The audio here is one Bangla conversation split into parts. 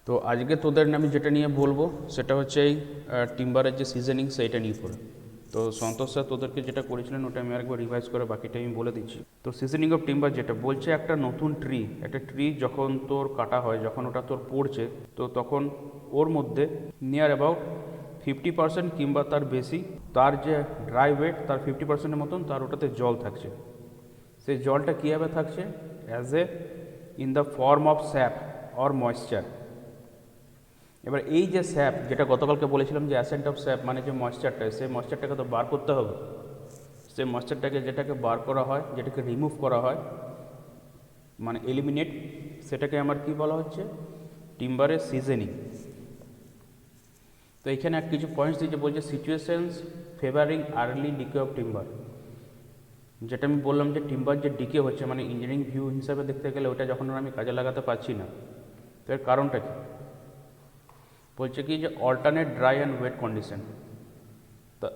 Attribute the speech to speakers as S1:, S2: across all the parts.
S1: তো আজকে তোদের আমি যেটা নিয়ে বলবো সেটা হচ্ছে এই টিম্বারের যে সিজনিং সেইটা নিয়ে পড়ে। তো সন্তোষ স্যার তোদেরকে যেটা করেছিলেন ওটা আমি আরেকবার রিভাইজ করে বাকিটা আমি বলে দিচ্ছি। তো সিজনিং অফ টিম্বার যেটা বলছে, একটা নতুন একটা ট্রি যখন তোর কাটা হয়, যখন ওটা তোর পড়ছে, তো তখন ওর মধ্যে নিয়ার অ্যাবাউট 50% কিংবা তার বেশি তার যে ড্রাই ওয়েট তার 50%-এর মতন তার ওটাতে জল থাকছে। সেই জলটা কীভাবে থাকছে? As a in the form of sap or moisture. এবার এই যে স্যাপ, যেটা গতকালকে বলেছিলাম যে অ্যাসেন্ট অফ স্যাপ মানে যে ময়েশ্চারটা, সেই ময়েশ্চারটাকে তো বার করতে হবে। সেই ময়েশ্চারটাকে যেটাকে বার করা হয়, যেটাকে রিমুভ করা হয়, মানে এলিমিনেট, সেটাকে আমার কি বলা হচ্ছে? টিম্বারের সিজনিং। তো এখানে কিছু পয়েন্টস দিয়েছে, বলছে situations favouring early decay of timber. যেটা আমি বললাম যে টিম্বার যে ডিকে হচ্ছে, মানে ইঞ্জিনিয়ারিং ভিউ হিসাবে দেখতে গেলে ওটা যখন আমি কাজে লাগাতে পারছি না, তো এর কারণটা কি? বলছে কি যে alternate dry and wet condition. তা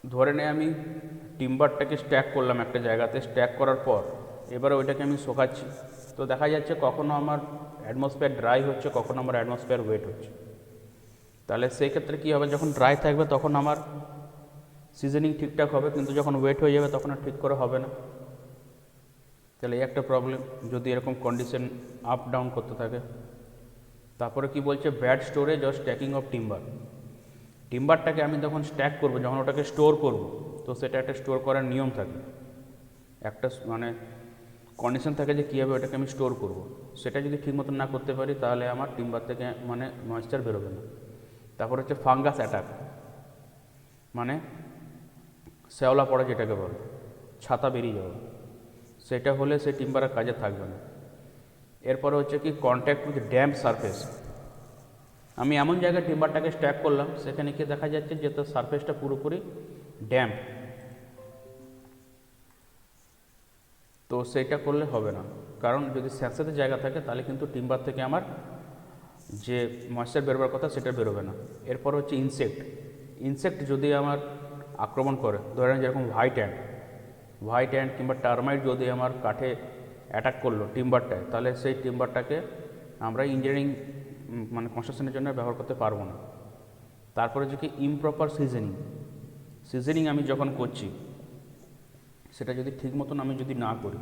S1: ধরে নে আমি টিম্বারটাকে স্ট্যাক করলাম একটা জায়গাতে, স্ট্যাক করার পর এবারে ওইটাকে আমি শোকাচ্ছি। তো দেখা যাচ্ছে কখনো আমার অ্যাটমসফিয়ার ড্রাই হচ্ছে, কখনো আমার অ্যাটমসফিয়ার ওয়েট হচ্ছে। তাহলে সেই ক্ষেত্রে কী হবে? যখন ড্রাই থাকবে তখন আমার সিজনিং ঠিকঠাক হবে, কিন্তু যখন ওয়েট হয়ে যাবে তখন আর ঠিক করে হবে না। তাহলে এই একটা প্রবলেম যদি এরকম কন্ডিশন আপ ডাউন করতে থাকে। তারপরে কি বলছে? Bad storage or stacking of timber. টিম্বারটাকে আমি যখন স্ট্যাক করব, যখন ওটাকে স্টোর করব, তো সেটা একটা স্টোর করার নিয়ম থাকে, একটা মানে কন্ডিশন থাকে যে কীভাবে ওটাকে আমি স্টোর করব। সেটা যদি ঠিক মতন না করতে পারি তাহলে আমার টিম্বার থেকে মানে ময়েশ্চার বেরোবে না। তারপর হচ্ছে ফাঙ্গাস অ্যাটাক, মানে শ্যাওলা পড়া যেটাকে বলে, ছাতা বেরিয়ে যাওয়া, সেটা হলে সেই টিম্বার আর কাজে থাকবে না। এরপরে হচ্ছে কি কন্ট্যাক্ট উইথ ড্যাম্প সারফেস। আমি এমন জায়গায় টিম্বারটাকে স্ট্যাক করলাম, সেখানে কি দেখা যাচ্ছে যে তার সারফেসটা পুরোপুরি ড্যাম্প, তো সেইটা করলে হবে না। কারণ যদি স্যাঁতস্যাঁতে জায়গা থাকে তাহলে কিন্তু টিম্বার থেকে আমার যে ময়েশ্চার বেরোবার কথা সেটা বেরোবে না। এরপর হচ্ছে ইনসেক্ট যদি আমার আক্রমণ করে, ধরেন যেরকম হোয়াইট অ্যান্ড কিংবা টার্মাইট যদি আমার কাঠে অ্যাটাক করলো টিম্বারটায়, তাহলে সেই টিম্বারটাকে আমরা ইঞ্জিনিয়ারিং মানে কনস্ট্রাকশনের জন্য ব্যবহার করতে পারবো না। তারপরে হচ্ছে কি ইমপ্রপার সিজনিং আমি যখন করছি সেটা যদি ঠিক মতন আমি যদি না করি,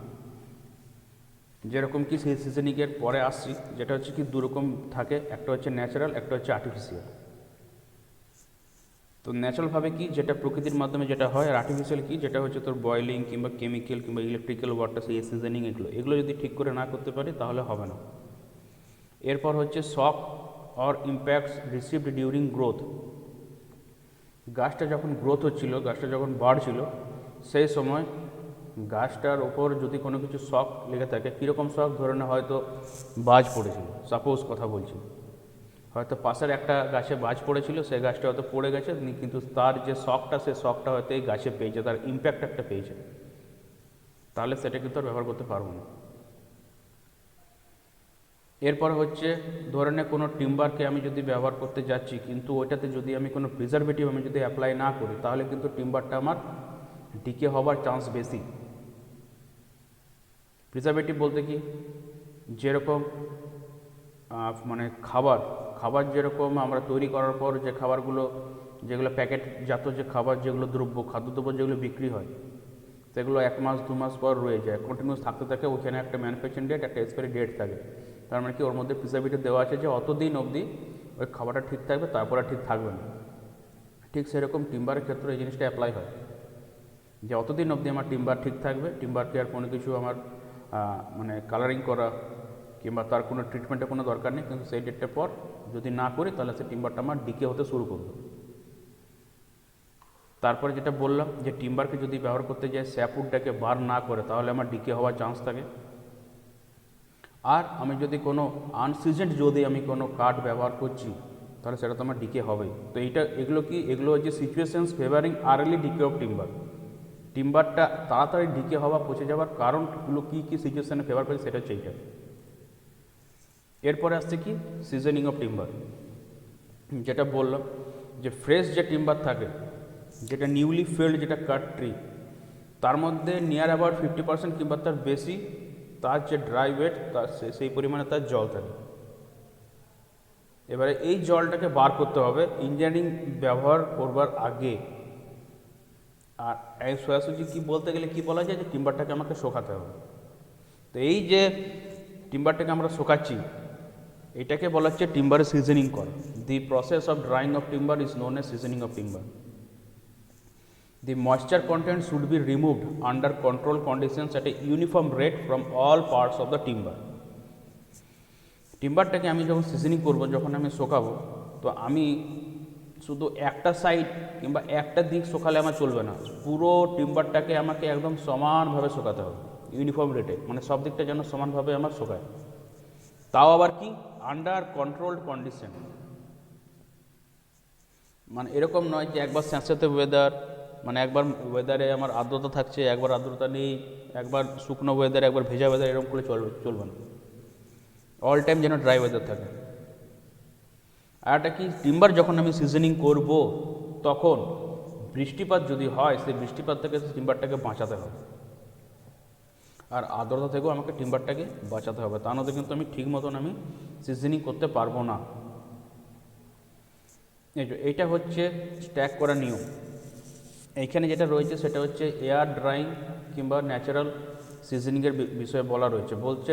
S1: যেরকম কি সেই সিজনিংয়ের পরে আসছি, যেটা হচ্ছে কি দুরকম থাকে, একটা হচ্ছে ন্যাচারাল, একটা হচ্ছে আর্টিফিশিয়াল। তো ন্যাচারালভাবে কি, যেটা প্রকৃতির মাধ্যমে যেটা হয়, আর আর্টিফিশিয়াল কি, যেটা হচ্ছে তোর বয়েলিং কিংবা কেমিক্যাল কিংবা ইলেকট্রিক্যাল ওয়াটার, সেই সিজনিং, এগুলো যদি ঠিক করে না করতে পারি তাহলে হবে না। এরপর হচ্ছে shock or impacts received during growth. গাছটা যখন গ্রোথ হচ্ছিল, গাছটা যখন বাড়ছিল, সেই সময় গাছটার ওপর যদি কোনো কিছু শক লেগে থাকে, কীরকম শক? ধরে না হয়তো বাজ পড়েছিল, সাপোজ কথা বলছি, হয়তো পাশের একটা গাছে বাজ পড়েছিল, সেই গাছটা হয়তো পড়ে গেছে, কিন্তু তার যে শকটা, সেই শকটা হয়তো এই গাছে পেয়েছে, তার ইম্প্যাক্ট একটা পেয়েছে, তাহলে সেটা কিন্তু আর ব্যবহার করতে পারবো না। এরপর হচ্ছে ধরে নে কোনো টিম্বারকে আমি যদি ব্যবহার করতে যাচ্ছি, কিন্তু ওইটাতে যদি আমি কোনো প্রিজারভেটিভ আমি যদি অ্যাপ্লাই না করি, তাহলে কিন্তু টিম্বারটা আমার ডিকে হওয়ার চান্স বেশি। প্রিজারভেটিভ বলতে কি, যেরকম মানে খাবার যেরকম আমরা তৈরি করার পর যে খাবারগুলো, যেগুলো প্যাকেটজাত যে খাবার, যেগুলো খাদ্যদ্রব্য যেগুলো বিক্রি হয়, সেগুলো 1 মাস 2 মাস পর রয়ে যায়, কন্টিনিউস থাকতে থাকে, ওখানে একটা ম্যানুফ্যাকচারিং ডেট, একটা এক্সপায়ারি ডেট থাকে। তার মানে কি ওর মধ্যে প্রিজারভেটিভ দেওয়া আছে যে অতদিন অবধি ওই খাবারটা ঠিক থাকবে, তারপর আর ঠিক থাকবে না। ঠিক সেরকম টিম্বারের ক্ষেত্রে এই জিনিসটা অ্যাপ্লাই হয়, যে অতদিন অবধি আমার টিম্বার ঠিক থাকবে, টিম্বারকে আর কোনো কিছু আমার মানে কালারিং করা কিংবা তার কোনো ট্রিটমেন্টের কোনো দরকার নেই, কিন্তু সেই ডেটটার পর যদি না করি তাহলে সেই টিম্বারটা আমার ডিকে হতে শুরু করবে। তারপরে যেটা বললাম যে টিম্বারকে যদি ব্যবহার করতে যাই, স্যাপউডটাকে বার না করে, তাহলে আমার ডিকে হওয়ার চান্স থাকে। আর আমি যদি কোনো আনসিজেন্ড যদি আমি কোনো কাঠ ব্যবহার করছি, তাহলে সেটা তো আমার ডিকে হবেই। তো এগুলো হচ্ছে situations favouring early decay of টিম্বারটা তাড়াতাড়ি ডিকে হওয়া, পচে যাওয়ার কারণগুলো কী কী সিচুয়েশনে ফেভার করে, সেটা হচ্ছে এইটা। এরপরে আসছে কি সিজনিং অফ টিম্বার, যেটা বললাম যে ফ্রেশ যে টিম্বার থাকে, যেটা নিউলি ফেল্ড, যেটা কাট ট্রি, তার মধ্যে নিয়ার অ্যাবাউট 50% কিংবা তার বেশি তার যে ড্রাই ওয়েট, তার সেই পরিমাণে তার জল থাকে। এবারে এই জলটাকে বার করতে হবে ইঞ্জিনিয়ারিং ব্যবহার করবার আগে। আর এই সোজাসুজি কী বলতে গেলে কী বলা যায়, যে টিম্বারটাকে আমাকে শোকাতে হবে। তো এই যে টিম্বারটাকে আমরা শোকাচ্ছি, এটাকে বলা হচ্ছে টিম্বার সিজনিং করা। The process of drawing of timber is known as seasoning of timber. The moisture content should be removed under controlled conditions at a uniform rate from all parts of the timber. টিম্বারটাকে আমি যখন সিজনিং করব, যখন আমি শোকাবো, তো আমি শুধু একটা সাইড কিংবা একটা দিক শোকালে আমার চলবে না, পুরো টিম্বারটাকে আমাকে একদম সমানভাবে শোকাতে হবে, ইউনিফর্ম রেটে, মানে সব দিকটা যেন সমানভাবে আমার শোকায়। তাও আবার কি আন্ডার কন্ট্রোলড কন্ডিশন, মানে এরকম নয় যে একবার স্যাঁতস্যাঁতে ওয়েদার, মানে একবার ওয়েদারে আমার আর্দ্রতা থাকছে, একবার আর্দ্রতা নেই, একবার শুকনো ওয়েদার, একবার ভেজা ওয়েদার, এরকম করে চলবে না, অল টাইম যেন ড্রাই ওয়েদার থাকে। আর একটা কি, টিম্বার যখন আমি সিজনিং করব, তখন বৃষ্টিপাত যদি হয়, সেই বৃষ্টিপাত থেকে টিম্বারটাকে বাঁচাতে হবে, আর আর্দ্রতা থেকেও আমাকে টিম্বারটাকে বাঁচাতে হবে, তা নয়তো কিন্তু আমি ঠিক মতন আমি সিজনিং করতে পারবো না। এইটা হচ্ছে স্ট্যাক করা নিয়ম। এইখানে যেটা রয়েছে সেটা হচ্ছে এয়ার ড্রাইং কিংবা ন্যাচারাল সিজনিংয়ের বিষয়ে বলা রয়েছে। বলছে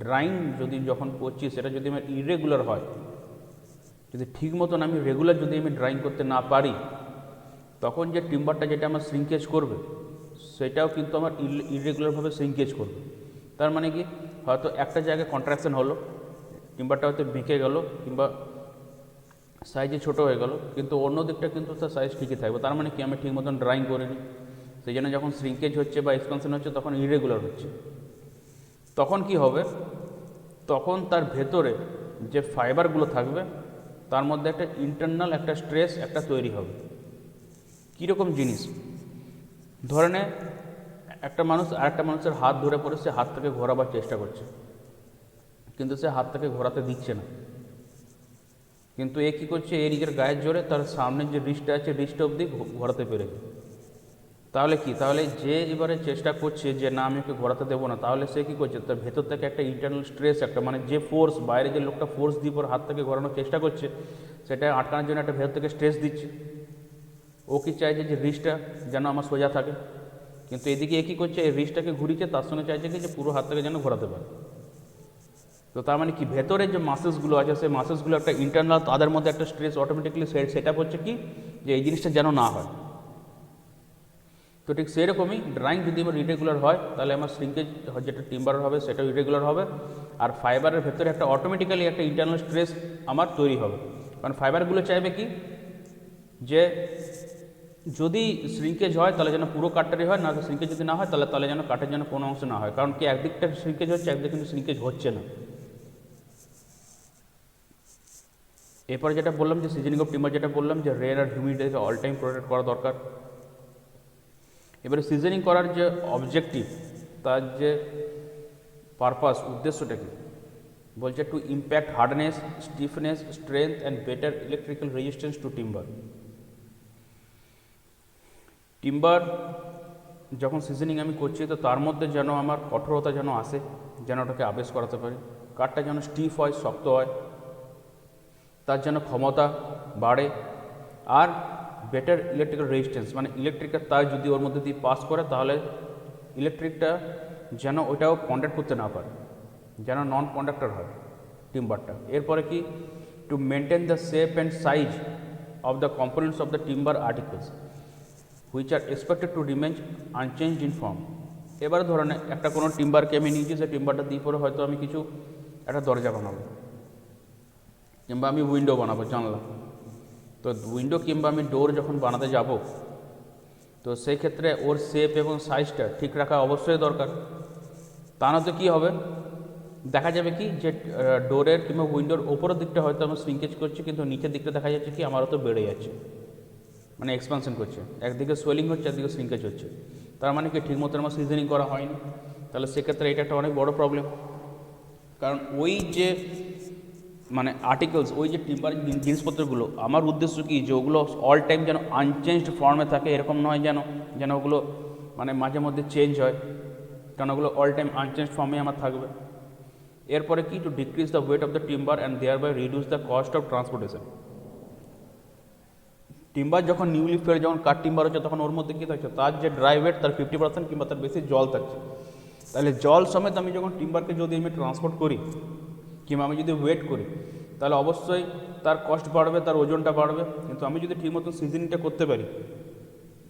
S1: ড্রাইং যদি যখন করছি, সেটা যদি আমার ইরেগুলার হয়, যদি ঠিক মতন আমি রেগুলার যদি আমি ড্রাইং করতে না পারি, তখন যে টিম্বারটা যেটা আমার শ্রিঙ্কেজ করবে, সেটাও কিন্তু আমার ইরেগুলারভাবে শ্রিঙ্কেজ করবে। তার মানে কি, হয়তো একটা জায়গায় কন্ট্রাকশন হলো, টিম্বারটা হয়তো বেঁকে গেল কিংবা সাইজে ছোটো হয়ে গেল, কিন্তু অন্য দিকটা কিন্তু তার সাইজ ঠিকই থাকবে। তার মানে কি, আমি ঠিক মতন ড্রাইং করিনি, সেই জন্য যখন শ্রিঙ্কেজ হচ্ছে বা এক্সপানশন হচ্ছে, তখন ইরেগুলার হচ্ছে। তখন কি হবে, তখন তার ভেতরে যে ফাইবারগুলো থাকবে, তার মধ্যে একটা ইন্টারনাল একটা স্ট্রেস একটা তৈরি হবে। কীরকম জিনিস, ধরে নে একটা মানুষ আরেকটা মানুষের হাত ধরে পড়ে, সে হাতটাকে ঘোরাবার চেষ্টা করছে, কিন্তু সে হাতটাকে ঘোরাতে দিচ্ছে না, কিন্তু এ কী করছে, এ নিজের গায়ের জোরে তার সামনের যে রিস্টটা আছে, রিস্ট অবধি ঘোরাতে পেরেছে। তাহলে কি, তাহলে যে এবারে চেষ্টা করছে যে না আমি ওকে ঘোরাতে দেবো না, তাহলে সে কী করছে, তার ভেতর থেকে একটা ইন্টারনাল স্ট্রেস, একটা মানে যে ফোর্স, বাইরে যে লোকটা ফোর্স দিয়ে পর হাতটাকে ঘোরানোর চেষ্টা করছে, সেটা আটকানোর জন্য একটা ভেতর থেকে স্ট্রেস দিচ্ছে। ও কি চাইছে যে রিস্টটা যেন আমার সোজা থাকে, কিন্তু এদিকে এ কী করছে, এই রিস্টটাকে ঘুরিয়েছে, তার সঙ্গে চাইছে কি যে পুরো হাতটাকে যেন ঘোরাতে পারে। তো তার মানে কি, ভেতরে যে মাসেলসগুলো আছে, সেই মাসেলসগুলো একটা ইন্টারনাল, তাদের মধ্যে একটা স্ট্রেস অটোমেটিকলি সেট আপ হচ্ছে কি, যে এই জিনিসটা যেন না হয়। তো ঠিক সেরকমই ড্রাইং যদি আমার ইরেগুলার হয়, তাহলে আমার শ্রিঙ্কেজ যেটা টিম্বার হবে সেটাও ইরেগুলার হবে, আর ফাইবারের ভেতরে একটা অটোমেটিক্যালি একটা ইন্টারনাল স্ট্রেস আমার তৈরি হবে। কারণ ফাইবারগুলো চাইবে কি, যে যদি শ্রিঙ্কেজ হয় তাহলে যেন পুরো কাঠটারই হয়, না তো শ্রিঙ্কেজ যদি না হয় তাহলে যেন কাঠের যেন কোনো অংশ না হয়। কারণ কি, একদিকটা শ্রিঙ্কেজ হচ্ছে, একদিকে কিন্তু শ্রিঙ্কেজ হচ্ছে না। এরপরে যেটা বললাম যে সিজনিং অফ টিম্বার, যেটা বললাম যে রেন আর হিউমিডিটিকে অল টাইম প্রোটেক্ট করা দরকার। এবারে সিজনিং করার যে অবজেক্টিভ, তার যে পারপাস, উদ্দেশ্যটা কি, বলছে to impact hardness, stiffness, strength and better electrical resistance to timber. Timber যখন সিজনিং আমি করছি, তো তার মধ্যে যেন আমার কঠোরতা যেন আসে, যেন ওটাকে আবেশ করাতে পারি, কাঠটা যেন স্টিফ হয়, শক্ত হয়, তার যেন ক্ষমতা বাড়ে, আর বেটার ইলেকট্রিক্যাল রেজিস্ট্যান্স, মানে ইলেকট্রিকের তার যদি ওর মধ্যে দিয়ে পাস করে, তাহলে ইলেকট্রিকটা যেন ওটাও কন্ডাক্ট করতে না পারে, যেন নন কন্ডাক্টর হয় টিম্বারটা। এরপরে কি, to maintain the shape and size of the components of the timber articles which are expected to remain unchange in form. এবারে ধরেন একটা কোনো টিম্বারকে আমি নিয়েছি, সেই টিম্বারটা দিয়ে পরে হয়তো আমি কিছু একটা দরজা বানাবো, কিংবা আমি উইন্ডো বানাবো, জানলা। তো উইন্ডো কিংবা আমি ডোর যখন বানাতে যাব, তো সেই ক্ষেত্রে ওর শেপ এবং সাইজটা ঠিক রাখা অবশ্যই দরকার। তা না তো কী হবে, দেখা যাবে কি যে ডোরের কিংবা উইন্ডোর ওপরের দিকটা হয়তো আমি শ্রিঙ্কেজ করছি, কিন্তু নিচের দিকটা দেখা যাচ্ছে কি আমারও তো বেড়ে যাচ্ছে, মানে এক্সপানশন করছে, একদিকে সোয়েলিং হচ্ছে, একদিকে শ্রিঙ্কেজ হচ্ছে। তার মানে কি, ঠিক মতো আমার সিজনিং করা হয়নি। তাহলে সেক্ষেত্রে এটা একটা অনেক বড় প্রবলেম। কারণ ওই যে মানে আর্টিকেলস, ওই যে টিম্বার জিনিসপত্রগুলো, আমার উদ্দেশ্য কি, যে ওগুলো অল টাইম যেন আনচেঞ্জড ফর্মে থাকে, এরকম নয় যেন ওগুলো মানে মাঝে মধ্যে চেঞ্জ হয়, কারণ ওগুলো অল টাইম আনচেঞ্জড ফর্মে আমার থাকবে। এরপরে কি, to decrease the weight of the timber and thereby reduce the cost of transportation. Timber যখন নিউলি ফেল, যখন কাঠ টিম্বার হচ্ছে, তখন ওর মধ্যে কী থাকছে, তার যে ড্রাই ওয়েট তার 50% কিংবা তার বেশি জল থাকছে। তাহলে জল সমেত আমি যখন টিম্বারকে যদি আমি ট্রান্সপোর্ট করি কিংবা আমি যদি ওয়েট করি, তাহলে অবশ্যই তার কস্ট বাড়বে, তার ওজনটা বাড়বে। কিন্তু আমি যদি ঠিক মতো সিজনিংটা করতে পারি,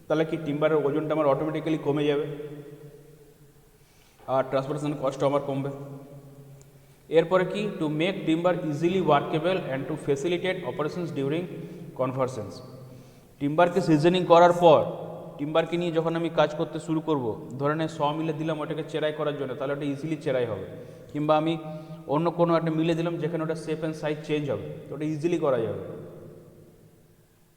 S1: তাহলে কি টিম্বারের ওজনটা আমার অটোমেটিক্যালি কমে যাবে আর ট্রান্সপোর্টেশন কস্ট আমার কমবে। এরপরে কি, to make timber easily workable and to facilitate operations during conversion. টিম্বারকে সিজনিং করার পর টিম্বারকে নিয়ে যখন আমি কাজ করতে শুরু করব, ধরে নে 100 মিলে দিলাম ওটাকে চেরাই করার জন্য, তাহলে ওটা ইজিলি চেরাই হবে। কিংবা আমি অন্য কোনো একটা মিলে দিলাম যেখানে ওটা শেপ অ্যান্ড সাইজ চেঞ্জ হবে, তো ওটা ইজিলি করা যাবে।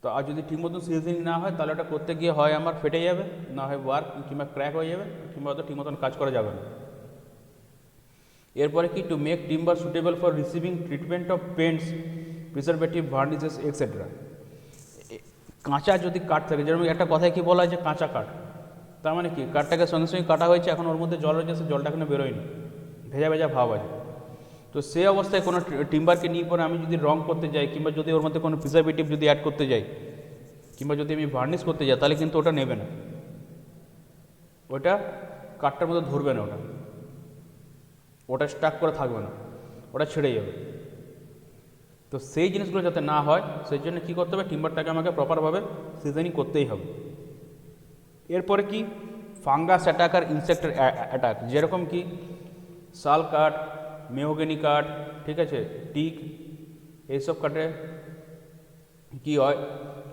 S1: তো আর যদি ঠিক মতন সিজনিং না হয়, তাহলে ওটা করতে গিয়ে হয় আমার ফেটে যাবে, না হয় ওয়ার্ক কিংবা ক্র্যাক হয়ে যাবে, কিংবা হয়তো ঠিক মতন কাজ করা যাবে না। এরপরে কি, to make timber suitable for receiving treatment of paints, preservative, varnishes etcetera. কাঁচা যদি কাঠ থাকে, যেরকম একটা কথায় কি বলা হয় যে কাঁচা কাঠ, তার মানে কি, কাঠটাকে সঙ্গে সঙ্গে কাটা হয়েছে, এখন ওর মধ্যে জল রয়েছে, সে জলটা এখনো বেরোয়নি, ভেজা ভেজা ভাব আছে। তো সে অবস্থায় কোনো টিম্বারকে নিয়ে পরে আমি যদি রং করতে যাই, কিংবা যদি ওর মধ্যে কোনো প্রিজারভেটিভ যদি অ্যাড করতে যাই, কিংবা যদি আমি ভার্নিশ করতে যাই, তাহলে কিন্তু ওটা নেবে না, ওটা কাঠটার মধ্যে ধরবে না, ওটা স্টাক করে থাকবে না, ওটা ছেড়ে যাবে। তো সেই জিনিসগুলো যাতে না হয়, সেই জন্য কী করতে হবে, টিম্বারটাকে আমাকে প্রপারভাবে সিজনিং করতেই হবে। এরপরে কি, ফাঙ্গাস অ্যাটাক আর ইনসেক্টের অ্যাটাক, যেরকম কি শাল কাঠ, মেহগনি কাঠ, ঠিক আছে, টিক, এইসব কাঠে কি হয়,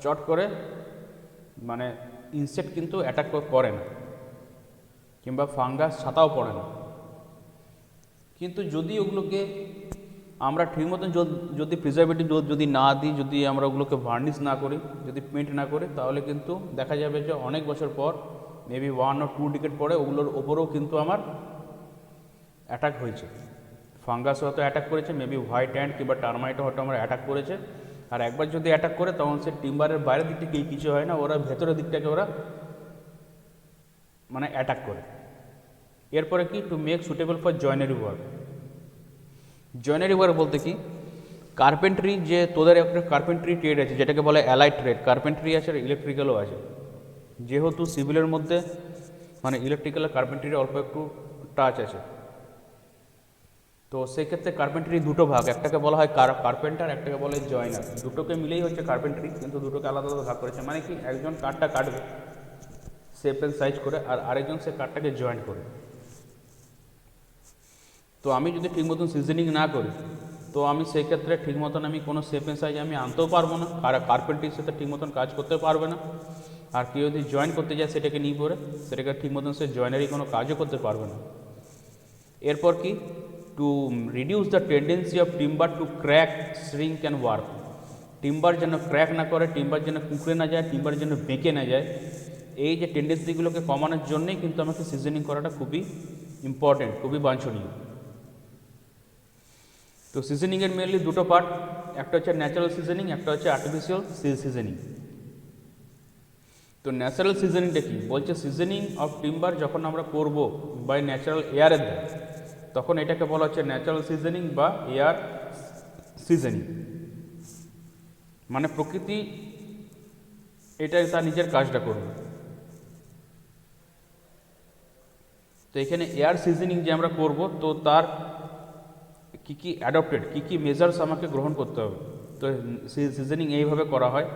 S1: চট করে মানে ইনসেক্ট কিন্তু অ্যাটাক করে না, কিংবা ফাঙ্গাস ছাতাও পড়ে না। কিন্তু যদি ওগুলোকে আমরা ঠিক মতন যদি প্রিজারভেটিভ যদি না দিই, যদি আমরা ওগুলোকে ভার্নিশ না করি, যদি পেন্ট না করি, তাহলে কিন্তু দেখা যাবে যে অনেক বছর পর, মেবি 1 or 2 ডিকেড পরে, ওগুলোর ওপরেও কিন্তু আমার অ্যাটাক হয়েছে। ফাঙ্গাস হয়তো অ্যাটাক করেছে, মেবি হোয়াইট অ্যান্ড কিংবা টার্মাইটও হয়তো আমার অ্যাটাক করেছে। আর একবার যদি অ্যাটাক করে, তখন সে টিম্বারের বাইরের দিকটা কিছু হয় না, ওরা ভেতরের দিকটাকে ওরা মানে অ্যাটাক করে। এরপরে কি, to make suitable for joinery work. Joinery work বলতে কি, কার্পেন্ট্রি, যে তোদের একটা কার্পেন্ট্রি ট্রেড আছে যেটাকে বলে অ্যালাইড ট্রেড, কার্পেন্ট্রি আছে আর ইলেকট্রিক্যালও আছে। যেহেতু সিভিলের মধ্যে মানে ইলেকট্রিক্যাল আর কার্পেন্ট্রির অল্প একটু টাচ আছে, তো সেক্ষেত্রে কার্পেন্ট্রি দুটো ভাগ, একটাকে বলা হয় কার্পেন্টার, একটাকে বলে জয়নার। দুটোকে মিলেই হচ্ছে কার্পেন্ট্রি, কিন্তু দুটোকে আলাদা আলাদা ভাগ করেছে। মানে কি, একজন কাঠটা কাটবে শেপ অ্যান্ড সাইজ করে, আর আরেকজন সে কাঠটাকে জয়েন্ট করে। তো আমি যদি ঠিক মতন সিজনিং না করি, তো আমি সেই ক্ষেত্রে ঠিক মতন আমি কোনো শেপ অ্যান্ড সাইজ আমি আনতেও পারবো না, আর কার্পেন্ট্রির সাথে ঠিক মতন কাজ করতেও পারবে না। আর কেউ যদি জয়েন করতে যায় সেটাকে নিয়ে পড়ে, সেটাকে ঠিক মতন সে জয়েনারি কোনো কাজও করতে পারবে না। এরপর কি, to reduce the tendency of timber two crack, shrink and work. Timber যেন ক্র্যাক না করে, টিম্বার যেন কুঁকড়ে না যায়, টিম্বার যেন বেঁকে না যায়, এই যে টেন্ডেন্সিগুলোকে কমানোর জন্যই কিন্তু আমাকে সিজনিং করাটা খুবই ইম্পর্টেন্ট, খুবই বাঞ্ছনীয়। তো সিজনিংয়ের মেনলি দুটো পার্ট, একটা হচ্ছে ন্যাচারাল সিজনিং, একটা হচ্ছে আর্টিফিশিয়াল সিজনিং। তো ন্যাচারাল সিজনিংটা কি বলছে, সিজনিং অফ টিম্বার যখন আমরা করব বাই ন্যাচারাল এয়ারের দ্বারা, তখন এটাকে বলা হচ্ছে ন্যাচারাল সিজনিং বা এয়ার সিজনিং। মানে প্রকৃতি এটা তার নিজের কাজটা করবে। তো এখানে এয়ার সিজনিং যে আমরা করব, তো তার কী কী অ্যাডপ্টেড, কী কী মেজার্স আমাকে গ্রহণ করতে হবে। তো সিজনিং এইভাবে করা হয়,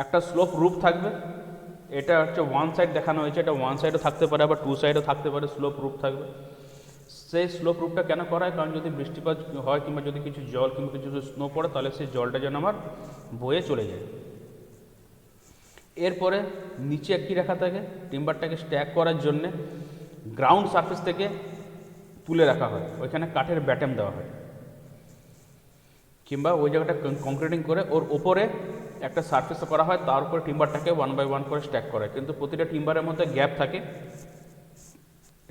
S1: একটা স্লোপ রুফ থাকবে, এটা হচ্ছে ওয়ান সাইড দেখানো হয়েছে, এটা ওয়ান সাইডও থাকতে পারে, আবার 2 সাইডও থাকতে পারে, স্লোপ রুফ থাকবে। সেই স্লোপ রুফটা কেন করা হয়, কারণ যদি বৃষ্টিপাত হয় কিংবা যদি কিছু জল কিংবা কিছু স্নো পড়ে, তাহলে সেই জলটা যেন আমার বয়ে চলে যায়। এরপরে নিচে একটি রাখা থাকে, টিম্বারটাকে স্ট্যাক করার জন্যে গ্রাউন্ড সারফেস থেকে তুলে রাখা হয়, ওইখানে কাঠের ব্যাটেম দেওয়া হয়, কিংবা ওই জায়গাটা কংক্রিটিং করে ওর ওপরে একটা সারফেস করা হয়, তার উপরে টিম্বারটাকে 1 by 1 করে স্ট্যাক করে। কিন্তু প্রতিটা টিম্বারের মধ্যে গ্যাপ থাকে,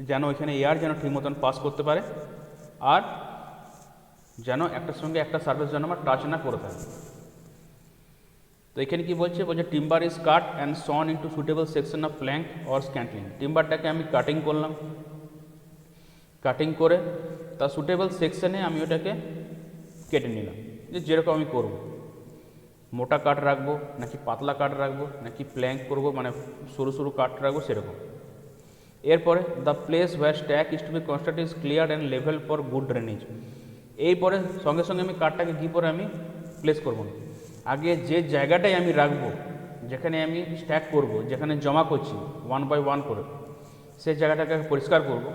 S1: যেন ওইখানে এয়ার যেন ঠিক মতন পাস করতে পারে, আর যেন একটার সঙ্গে একটা সারফেস যেন আমার টাচ না করে থাকে। তো এখানে কি বলছে, timber is cut and sawn into suitable section of plank or scantling. টিম্বারটাকে আমি কাটিং করলাম, কাটিং করে তার সুটেবল সেকশনে আমি ওটাকে কেটে নিলাম, যে যেরকম আমি করব, মোটা কাট রাখবো নাকি পাতলা কাট রাখবো নাকি প্ল্যাঙ্ক করবো, মানে সরু সরু কাট রাখবো সেরকম। এরপরে the place where stack is to be construct is clear and level for good drainage. এরপরে সঙ্গে সঙ্গে আমি কাঠটাকে কী করে আমি প্লেস করবো না, আগে যে জায়গাটাই আমি রাখবো, যেখানে আমি স্ট্যাক করব, যেখানে জমা করছি 1 বাই 1 করে, সেই জায়গাটাকে পরিষ্কার করব।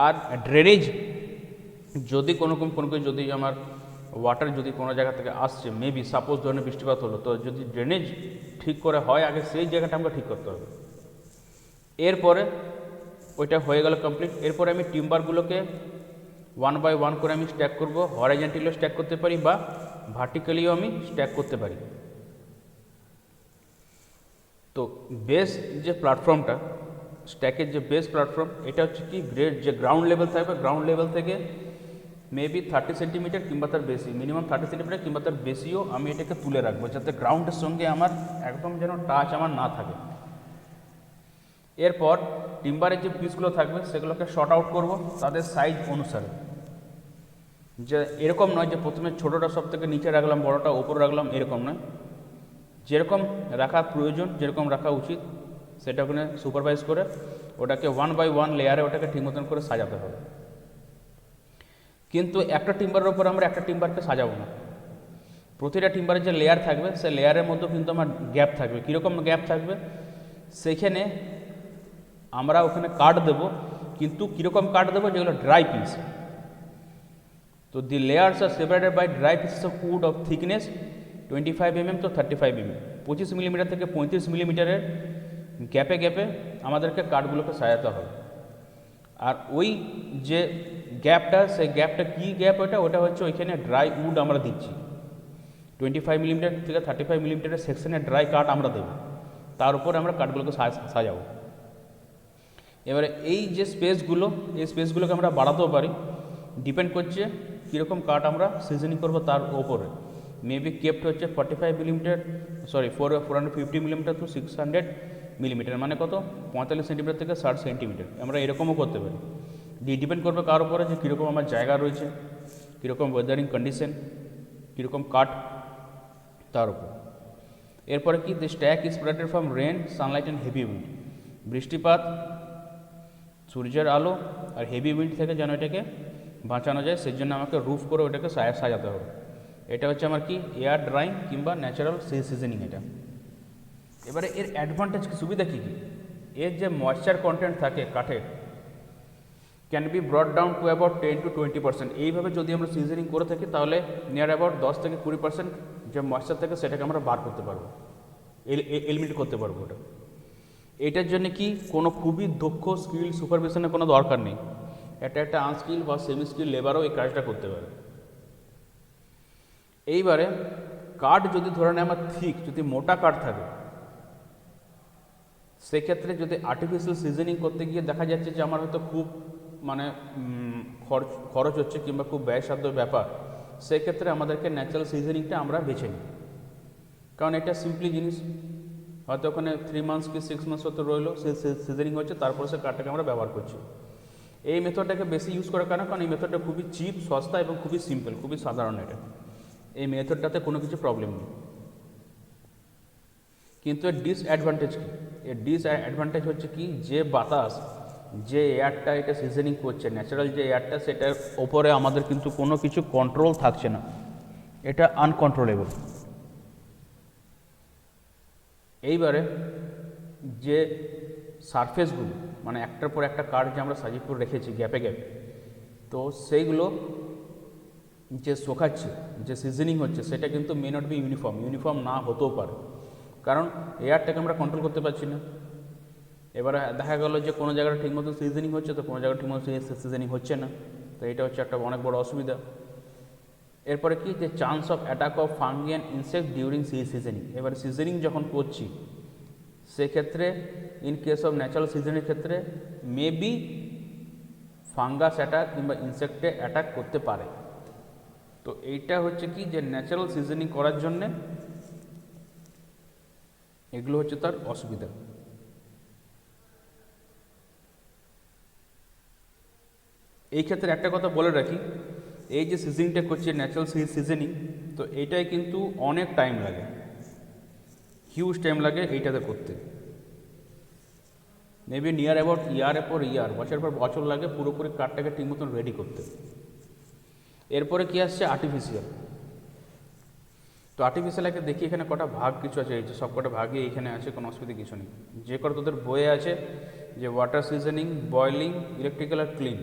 S1: আর ড্রেনেজ যদি কোনো যদি আমার ওয়াটার যদি কোনো জায়গা থেকে আসছে, মেবি সাপোজ ধরনের বৃষ্টিপাত হলো, তো যদি ড্রেনেজ ঠিক করে হয় আগে সেই জায়গাটা আমাকে ঠিক করতে হবে। এরপরে ওইটা হয়ে গেল কমপ্লিট। এরপরে আমি টিম্বারগুলোকে 1 বাই 1 করে আমি স্ট্যাক করব, হরাইজন্টালিও স্ট্যাক করতে পারি বা ভার্টিক্যালিও আমি স্ট্যাক করতে পারি। তো বেস যে প্ল্যাটফর্মটা, স্ট্যাকের যে বেস প্ল্যাটফর্ম, এটা হচ্ছে কি গ্রেড যে গ্রাউন্ড লেভেল থাকবে, গ্রাউন্ড লেভেল থেকে মেবি 30 সেন্টিমিটার কিংবা তার বেশি, মিনিমাম 30 সেন্টিমিটার কিংবা তার বেশিও আমি এটাকে তুলে রাখবো, যাতে গ্রাউন্ডের সঙ্গে আমার একদম যেন টাচ আমার না থাকে। এরপর টিম্বারের যে পিসগুলো থাকবে সেগুলোকে শর্ট আউট করব তাদের সাইজ অনুসারে, যে এরকম নয় যে প্রথমে ছোটোটা সব থেকে নিচে রাখলাম, বড়োটা ওপরে রাখলাম, এরকম নয়। যেরকম রাখা প্রয়োজন, যেরকম রাখা উচিত, সেটা ওখানে সুপারভাইজ করে ওটাকে 1 বাই 1 লেয়ারে ওটাকে ঠিক মতন করে সাজাতে হবে। কিন্তু একটা টিম্বারের ওপর আমরা একটা টিম্বারকে সাজাবো না, প্রতিটা টিম্বারের যে লেয়ার থাকবে সেই লেয়ারের মধ্যে কিন্তু আমার গ্যাপ থাকবে। কীরকম গ্যাপ থাকবে, সেখানে আমরা ওখানে কাট দেবো, কিন্তু কীরকম কাট দেবো, যেগুলো ড্রাই পিস। তো the layers are separated by dry pieces of wood of thickness 25 mm তো 35 mm, 25 মিলিমিটার থেকে 35 মিলিমিটারের গ্যাপে গ্যাপে আমাদেরকে কাঠগুলোকে সাজাতে হবে। আর ওই যে গ্যাপটা, সেই গ্যাপটা কী গ্যাপ, ওটা হচ্ছে ওইখানে ড্রাই উড আমরা দিচ্ছি। 25 মিলিমিটার থেকে 35 মিলিমিটারের সেকশনে ড্রাই কাঠ আমরা দেবো, তার উপরে আমরা কাঠগুলোকে সাজাবো। এবারে এই যে স্পেসগুলো, এই স্পেসগুলোকে আমরা বাড়াতেও পারি, ডিপেন্ড করছে কীরকম কাঠ আমরা সিজনিং করবো তার ওপরে। মেবি কেপ্ট হচ্ছে 45 মিলিমিটার, 450 মিলিমিটার টু 600 মিলিমিটার, মানে কত 45 সেন্টিমিটার থেকে 60 সেন্টিমিটার, আমরা এরকমও করতে পারি। ডিপেন্ড করবে কার উপরে, যে কীরকম আমার জায়গা রয়েছে, কীরকম ওয়েদারিং কন্ডিশন, কীরকম কাঠ, তার উপর। এরপরে কি, the stack is protected from rain, sunlight and heavy wind. বৃষ্টিপাত, সূর্যের আলো আর হেভি উইন্ড থেকে যেন এটাকে বাঁচানো যায়, সেই জন্য আমাকে রুফ করে ওটাকে সাজাতে হবে। এটা হচ্ছে আমার কি এয়ার ড্রাইং কিংবা ন্যাচারাল সিজনিং এটা। এবারে এর অ্যাডভান্টেজ কি, সুবিধা কী কী, এর যে ময়েশ্চার কন্টেন্ট থাকে কাঠের can be ব্রট down to about 10 to 20%। এইভাবে যদি আমরা সিজনিং করে থাকি তাহলে নিয়ার অ্যাবাউট 10 থেকে 20% যে ময়েশ্চার থাকে সেটাকে আমরা বার করতে পারবো, এলিমিনেট করতে পারবো ওটা। এটার জন্য কি কোনো খুবই দক্ষ স্কিল সুপারভিশনের কোনো দরকার নেই, এটা একটা আনস্কিল বা সেমি স্কিল লেবারও এই কাজটা করতে পারে। এইবারে কাঠ যদি ধরে নেয় আমার থিক, যদি মোটা কাঠ থাকে, সেক্ষেত্রে যদি আর্টিফিশিয়াল সিজনিং করতে গিয়ে দেখা যাচ্ছে যে আমার হয়তো খুব মানে খরচ হচ্ছে কিংবা খুব ব্যয়সাধ্য ব্যাপার, সেক্ষেত্রে আমাদেরকে ন্যাচারাল সিজনিংটা আমরা বেছে নিই। কারণ এটা সিম্পলি জিনিস, হয়তো ওখানে 3 মান্থস কি 6 মান্থস হতে রইলো, সে সিজনিং হচ্ছে, তারপরে সে কাঠটাকে আমরা ব্যবহার করছি। এই মেথডটাকে বেশি ইউজ করার কারণ এই মেথডটা খুবই চিপ, সস্তা এবং খুবই সিম্পল, খুবই সাধারণ। এটা এই মেথডটাতে কোনো কিছু প্রবলেম নেই। কিন্তু এর ডিসঅ্যাডভান্টেজ কী, এর ডিসঅ্যাডভান্টেজ হচ্ছে কি, যে বাতাস, যে এয়ারটা এটা সিজনিং করছে, ন্যাচারাল যে এয়ারটা, সেটার ওপরে আমাদের কিন্তু কোনো কিছু কন্ট্রোল থাকছে না, এটা আনকন্ট্রোলেবল। এইবারে যে সারফেসগুলো, মানে একটার পর একটা কাঠ যে আমরা সাজিয়ে করে রেখেছি গ্যাপে গ্যাপে, তো সেইগুলো যে শোকাচ্ছে, যে সিজনিং হচ্ছে, সেটা কিন্তু মে নট বি ইউনিফর্ম না হতেও পারে, কারণ এয়ারটাকে আমরা কন্ট্রোল করতে পারছি না। এবারে দেখা গেল যে কোনো জায়গাটা ঠিকমতো সিজনিং হচ্ছে, তো কোনো জায়গায় ঠিকমতো সিজনিং হচ্ছে না, তো এটা হচ্ছে একটা অনেক বড় অসুবিধা। এরপরে কি, যে chance of attack of fungi and insect during seasoning. এবারে সিজনিং যখন করছি, সেক্ষেত্রে ইন কেস অফ ন্যাচারাল সিজনের ক্ষেত্রে মেবি ফাঙ্গাস অ্যাটাক কিংবা ইনসেক্টে অ্যাটাক করতে পারে। তো এইটা হচ্ছে কি, যে ন্যাচারাল সিজনিং করার জন্যে এগুলো হচ্ছে তার অসুবিধা। এই ক্ষেত্রে একটা কথা বলে রাখি, এই যে সিজনিংটা করছি ন্যাচারাল সিজনিং, তো এইটাই কিন্তু অনেক টাইম লাগে, হিউজ টাইম লাগে এইটাতে করতে। মেবি নিয়ার অ্যাবাউট ইয়ার পর ইয়ার, বছরের পর বছর লাগে পুরোপুরি কাঠটাকে ঠিক মতন রেডি করতে। এরপরে কী আসছে আর্টিফিশিয়াল। তো আর্টিফিশিয়ালকে দেখি এখানে কটা ভাগ কিছু আছে, এই যে সব কটা ভাগই এইখানে আছে, কোনো অসুবিধা কিছু নেই। যে কটা তোদের বইয়ে আছে যে ওয়াটার সিজনিং, বয়লিং, ইলেকট্রিক্যাল আর ক্লিন,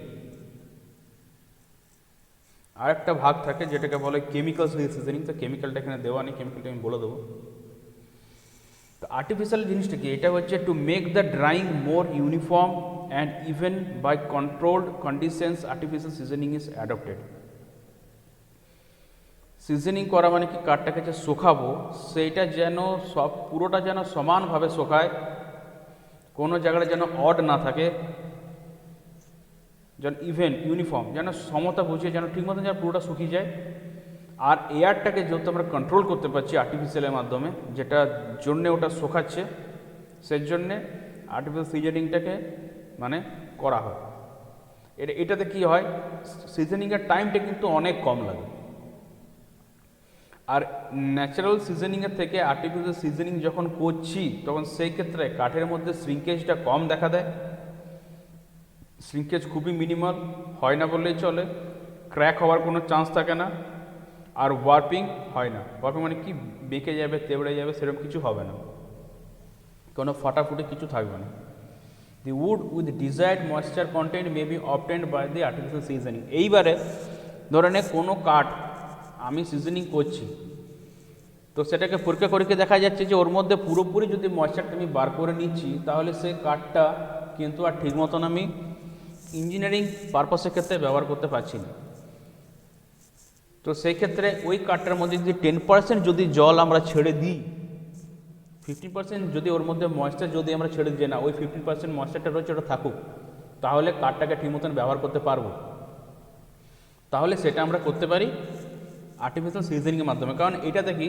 S1: আরেকটা ভাগ থাকে যেটাকে বলে কেমিক্যাল সিজনিং। তো কেমিক্যালটা এখানে দেওয়া নেই, কেমিক্যালটা আমি বলে দেবো। তো আর্টিফিশিয়াল জিনিসটা কি, এটা হচ্ছে to make the drying more uniform and even by controlled conditions artificial seasoning is adopted. Seasoning করা মানে কি, কাঠটাকে যে শুকাবো সেইটা যেন সব পুরোটা যেন সমানভাবে শুকায়, কোনো জায়গায় যেন অড না থাকে, যেন ইভেন ইউনিফর্ম, যেন সমতা বুঝিয়ে যেন ঠিক মতো যেন পুরোটা শুকিয়ে যায়। আর এয়ারটাকে যেহেতু আমরা কন্ট্রোল করতে পারছি আর্টিফিশিয়ালের মাধ্যমে, যেটার জন্যে ওটা শুকাচ্ছে, সেই জন্যে আর্টিফিশিয়াল সিজনিংটাকে মানে করা হয়। এটাতে কি হয়, সিজনিংয়ের টাইমটা কিন্তু অনেক কম লাগে। আর ন্যাচারাল সিজনিংয়ের থেকে আর্টিফিশিয়াল সিজনিং যখন করছি তখন সেই ক্ষেত্রে কাঠের মধ্যে শ্রিঙ্কেজটা কম দেখা দেয়, শ্রিঙ্কেজ খুবই মিনিমাল, হয় না বললেই চলে, ক্র্যাক হওয়ার কোনো চান্স থাকে না, আর ওয়ার্পিং হয় না। ওয়ার্পিং মানে কি, বেঁকে যাবে, তেবড়ে যাবে, সেরকম কিছু হবে না, কোনো ফাটাফুটি কিছু থাকবে না। The wood with desired moisture content may be obtained by the artificial seasoning. এইবারে ধরে নে কোনো কাঠ আমি সিজনিং করছি, তো সেটাকে পরীক্ষা করে দেখা যাচ্ছে যে ওর মধ্যে পুরোপুরি যদি ময়েশ্চারটা আমি বার করে নিচ্ছি, তাহলে সে কাঠটা কিন্তু আর ঠিক মতন আমি ইঞ্জিনিয়ারিং পারপাসের ক্ষেত্রে ব্যবহার করতে পারছি না। তো সেই ক্ষেত্রে ওই কাঠটার মধ্যে যদি 10% যদি জল আমরা ছেড়ে দিই, 15% যদি ওর মধ্যে ময়েশ্চার যদি আমরা ছেড়ে দিই না, ওই 15% ময়েশ্চারটা রয়েছে ওটা থাকুক, তাহলে কাঠটাকে ঠিক মতন ব্যবহার করতে পারবো। তাহলে সেটা আমরা করতে পারি আর্টিফিশিয়াল সিজনিংয়ের মাধ্যমে। কারণ এটাতে কি,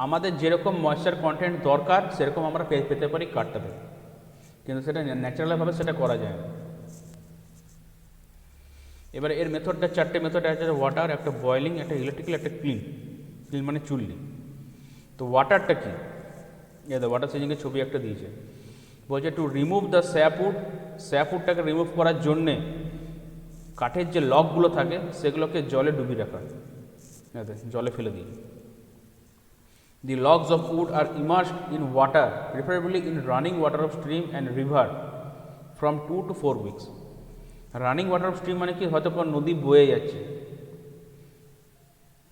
S1: আমাদের যেরকম ময়েশ্চার কন্টেন্ট দরকার সেরকম আমরা পেতে পারি কাঠটাতে, কিন্তু সেটা ন্যাচারালভাবে সেটা করা যায় না। এবার এর মেথডটা 4টে মেথড আছে, ওয়াটার, একটা বয়েলিং, একটা ইলেকট্রিক্যাল, একটা ক্লিন। ক্লিন মানে চুল্লি। তো ওয়াটারটা কি, ওয়াটার সিজনিংয়ের ছবি একটা দিয়েছে, বলছে টু রিমুভ দ্য স্যাপউড। স্যাপউডটাকে রিমুভ করার জন্যে কাঠের যে লকগুলো থাকে সেগুলোকে জলে ডুবিয়ে রাখা, জলে ফেলে দিই। The logs of wood are immersed in water, preferably in running water of stream and river, from 2 to 4 weeks. Running water of stream মানে কি, হয়তো কোনো নদী বয়ে যাচ্ছে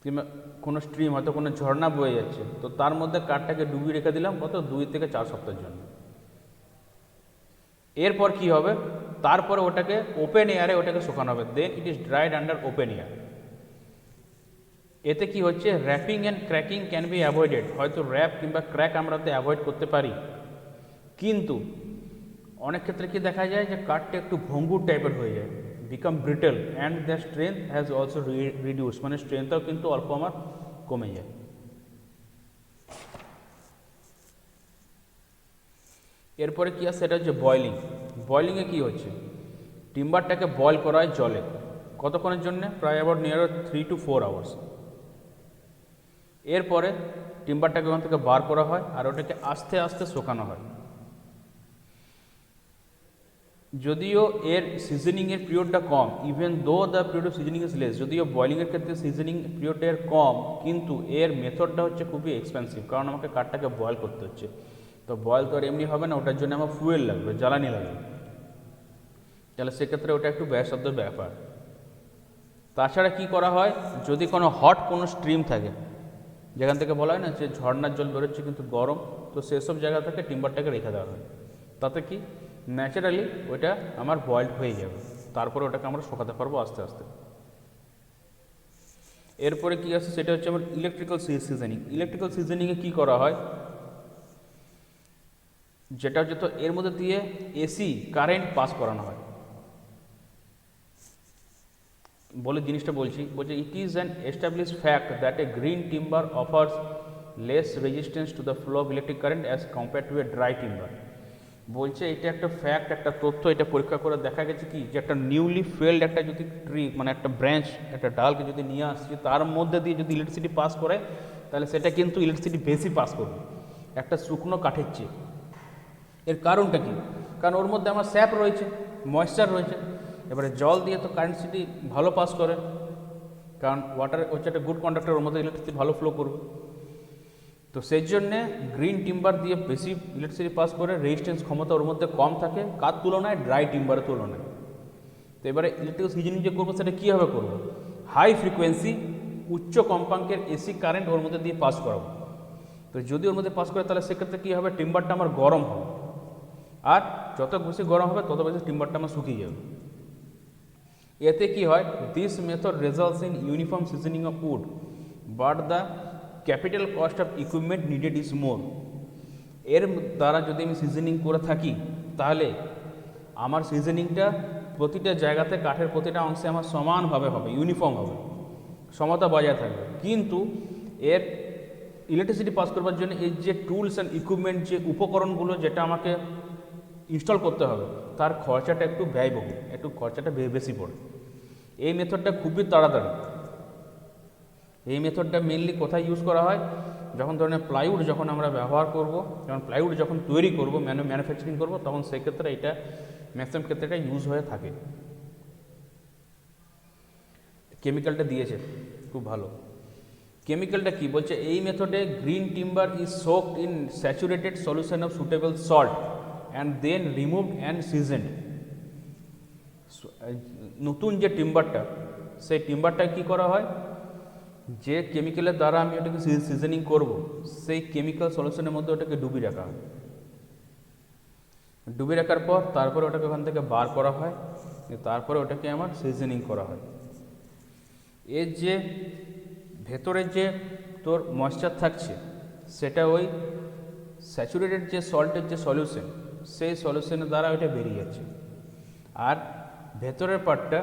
S1: কিংবা কোনো স্ট্রিম, হয়তো কোনো ঝর্ণা বয়ে যাচ্ছে, তো তার মধ্যে কাঠটাকে ডুবিয়ে রেখে দিলাম কত 2 থেকে 4 সপ্তাহের জন্য। এরপর কি হবে, তারপরে ওটাকে ওপেন এয়ারে ওটাকে শুকানো হবে, then it is dried under open air. এতে কি হচ্ছে, warping and cracking can be avoided. হয়তো র্যাপ কিংবা ক্র্যাক আমরা তো অ্যাভয়েড করতে পারি, কিন্তু অনেক ক্ষেত্রে কি দেখা যায় যে কাঠটা একটু ভঙ্গুর টাইপের হয়ে যায়, become brittle and the strength has also reduce, মানে স্ট্রেংথটাও কিন্তু অল্প আমার কমে যায়। এরপরে কি আছে, সেটা হচ্ছে বয়লিং। বয়লিংয়ে কি হচ্ছে, টিম্বারটাকে বয়েল করা হয় জলে, কতক্ষণের জন্য, প্রায় অ্যাবাউট নিয়ার 3 to 4 আওয়ার্স। এরপরে টিম্বারটাকে ওখান থেকে বার করা হয় আর ওটাকে আস্তে আস্তে শুকানো হয়। যদিও এর সিজনিংয়ের পিরিয়ডটা কম, even though the period of seasoning is less, যদিও বয়লিংয়ের ক্ষেত্রে সিজনিং পিরিয়ডটা এর কম, কিন্তু এর মেথডটা হচ্ছে খুবই এক্সপেন্সিভ, কারণ আমাকে কাঠটাকে বয়েল করতে হচ্ছে। তো বয়েল তো আর এমনি হবে না, ওটার জন্য আমার ফুয়েল লাগবে, জ্বালানি লাগবে, তাহলে সেক্ষেত্রে ওটা একটু ব্যয়সাধ্য ব্যাপার। তাছাড়া কি করা হয়, যদি কোনো হট কোনো স্ট্রিম থাকে, যেখান থেকে বলা হয় না যে ঝর্ণার জল বেরোচ্ছে কিন্তু গরম, তো সেসব জায়গা থেকে টিম্বারটাকে রেখে দেওয়া হয়, তাতে কি ন্যাচারালি ওইটা আমার বয়েলড হয়ে যাবে, তারপরে ওটাকে আমরা শুকাতে পারবো আস্তে আস্তে। এরপরে কি আছে, সেটা হচ্ছে আমার ইলেকট্রিক্যাল সিজনিং। ইলেকট্রিক্যাল সিজনিংয়ে কী করা হয়, যেটা হচ্ছে তো এর মধ্যে দিয়ে এসি কারেন্ট পাস করানো হয়। বলে জিনিসটা বলছে it is an established fact that a green timber offers less resistance to the flow of electric current as compare to A dry timber. বলছে এটা একটা ফ্যাক্ট, একটা তথ্য, এটা পরীক্ষা করে দেখা গেছে কি যে একটা নিউলি ফেল্ড একটা যদি ট্রি মানে একটা ব্রাঞ্চ একটা ডালকে যদি নিয়ে আসছে তার মধ্যে দিয়ে যদি ইলেকট্রিসিটি পাস করে তাহলে সেটা কিন্তু ইলেকট্রিসিটি বেশি পাস করবে একটা শুকনো কাঠের চেয়ে। এর কারণটা কি? কারণ ওর মধ্যে আমার স্যাপ রয়েছে, ময়েশ্চার রয়েছে। এবারে জল দিয়ে তো কারেন্ট সিটি ভালো পাস করে, কারণ ওয়াটার হচ্ছে একটা গুড কন্ডাক্টর, ওর মধ্যে ইলেকট্রিসিটি ভালো ফ্লো করবে। তো সেই জন্যে গ্রিন টিম্বার দিয়ে বেশি ইলেকট্রিসিটি পাস করে, রেজিস্ট্যান্স ক্ষমতা ওর মধ্যে কম থাকে কার তুলনায়, ড্রাই টিম্বারের তুলনায়। তো এবারে ইলেকট্রিক্যাল সিজনিং যে করবো সেটা কীভাবে করবো? হাই ফ্রিকোয়েন্সি উচ্চ কম্পাঙ্কের এসি কারেন্ট ওর মধ্যে দিয়ে পাস করাবো। তো যদি ওর মধ্যে পাস করে তাহলে সেক্ষেত্রে কী হবে, টিম্বারটা আমার গরম হবে, আর যত বেশি গরম হবে তত বেশি টিম্বারটা আমার শুকিয়ে যাবে। এতে কি হয়, this method results in uniform seasoning of wood but the capital cost of equipment needed is more. এর দ্বারা যদি আমি সিজনিং করে থাকি তাহলে আমার সিজনিংটা প্রতিটা জায়গাতে কাঠের প্রতিটা অংশে আমার সমানভাবে হবে, ইউনিফর্ম হবে, সমতা বজায় থাকবে। কিন্তু এর ইলেকট্রিসিটি পাস করবার জন্য এই যে টুলস অ্যান্ড ইকুইপমেন্ট, যে উপকরণগুলো যেটা আমাকে ইনস্টল করতে হবে, তার খরচাটা একটু ব্যয়বহুল, একটু খরচাটা বেশি পড়ে। এই মেথডটা খুবই তাড়াতাড়ি। এই মেথডটা মেনলি কোথায় ইউজ করা হয়? যখন ধরনের প্লাইউড যখন আমরা ব্যবহার করব, যখন প্লাইউড যখন তৈরি করব, ম্যানুফ্যাকচারিং করব, তখন সেক্ষেত্রে এটা ম্যাক্সিমাম ক্ষেত্রে এটা ইউজ হয়ে থাকে। কেমিক্যালটা দিয়েছে খুব ভালো। কেমিক্যালটা কি বলছে, এই মেথডে green timber is soaked in saturated solution of suitable salt and then removed and seasoned. নতুন যে টিম্বারটা, সেই টিম্বারটা কি করা হয়, যে কেমিক্যালের দ্বারা আমি ওটাকে সিজনিং করব, সেই কেমিক্যাল সলিউশনের মধ্যে ওটাকে ডুবিয়ে রাখা হয়। ডুবিয়ে রাখার পর তারপরে ওটাকে ওখান থেকে বার করা হয়, তারপরে ওটাকে আমার সিজনিং করা হয়। এর যে ভেতরে যে তোর ময়েশ্চার থাকছে সেটা ওই স্যাচুরেটেড যে সল্টের যে সলিউশন, সেই সলিউশনের দ্বারা ওইটা বেরিয়ে যাচ্ছে, আর ভেতরের পার্টটা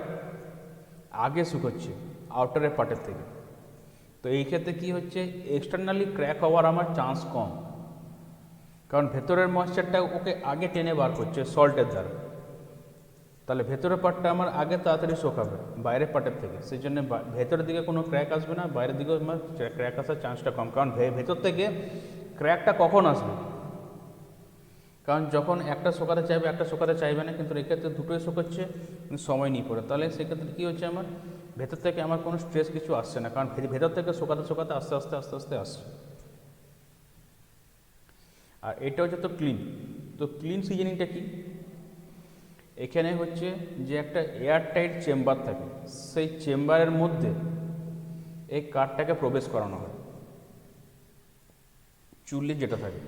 S1: আগে শুকোচ্ছে আউটারের পার্টের থেকে। তো এই ক্ষেত্রে কী হচ্ছে, এক্সটার্নালি ক্র্যাক হওয়ার আমার চান্স কম, কারণ ভেতরের ময়েশ্চারটা ওকে আগে টেনে বার করছে সল্টের দ্বারা। তাহলে ভেতরের পার্টটা আমার আগে তাড়াতাড়ি শোকাবে বাইরের পার্টের থেকে, সেই জন্য ভেতরের দিকে কোনো ক্র্যাক আসবে না, বাইরের দিকে আমার ক্র্যাক আসার চান্সটা কম। কারণ ভেতর থেকে ক্র্যাকটা কখন আসবে, কারণ যখন একটা শোকাতে চাইবে একটা শোকাতে চাইবে না, কিন্তু এক্ষেত্রে দুটোই শোকাচ্ছে, সময় নিয়ে পড়ে। তাহলে সেক্ষেত্রে কী হচ্ছে, আমার ভেতর থেকে আমার কোনো স্ট্রেস কিছু আসছে না, কারণ ভেতর থেকে শোকাতে শোকাতে আস্তে আস্তে আস্তে আস্তে আসছে। আর এটা হচ্ছে তো ক্লিন। তো ক্লিন সিজনিংটা কি, এখানে হচ্ছে যে একটা এয়ার টাইট চেম্বার থাকে, সেই চেম্বারের মধ্যে এই কাঠটাকে প্রবেশ করানো হয়, চুল্লি যেটা থাকে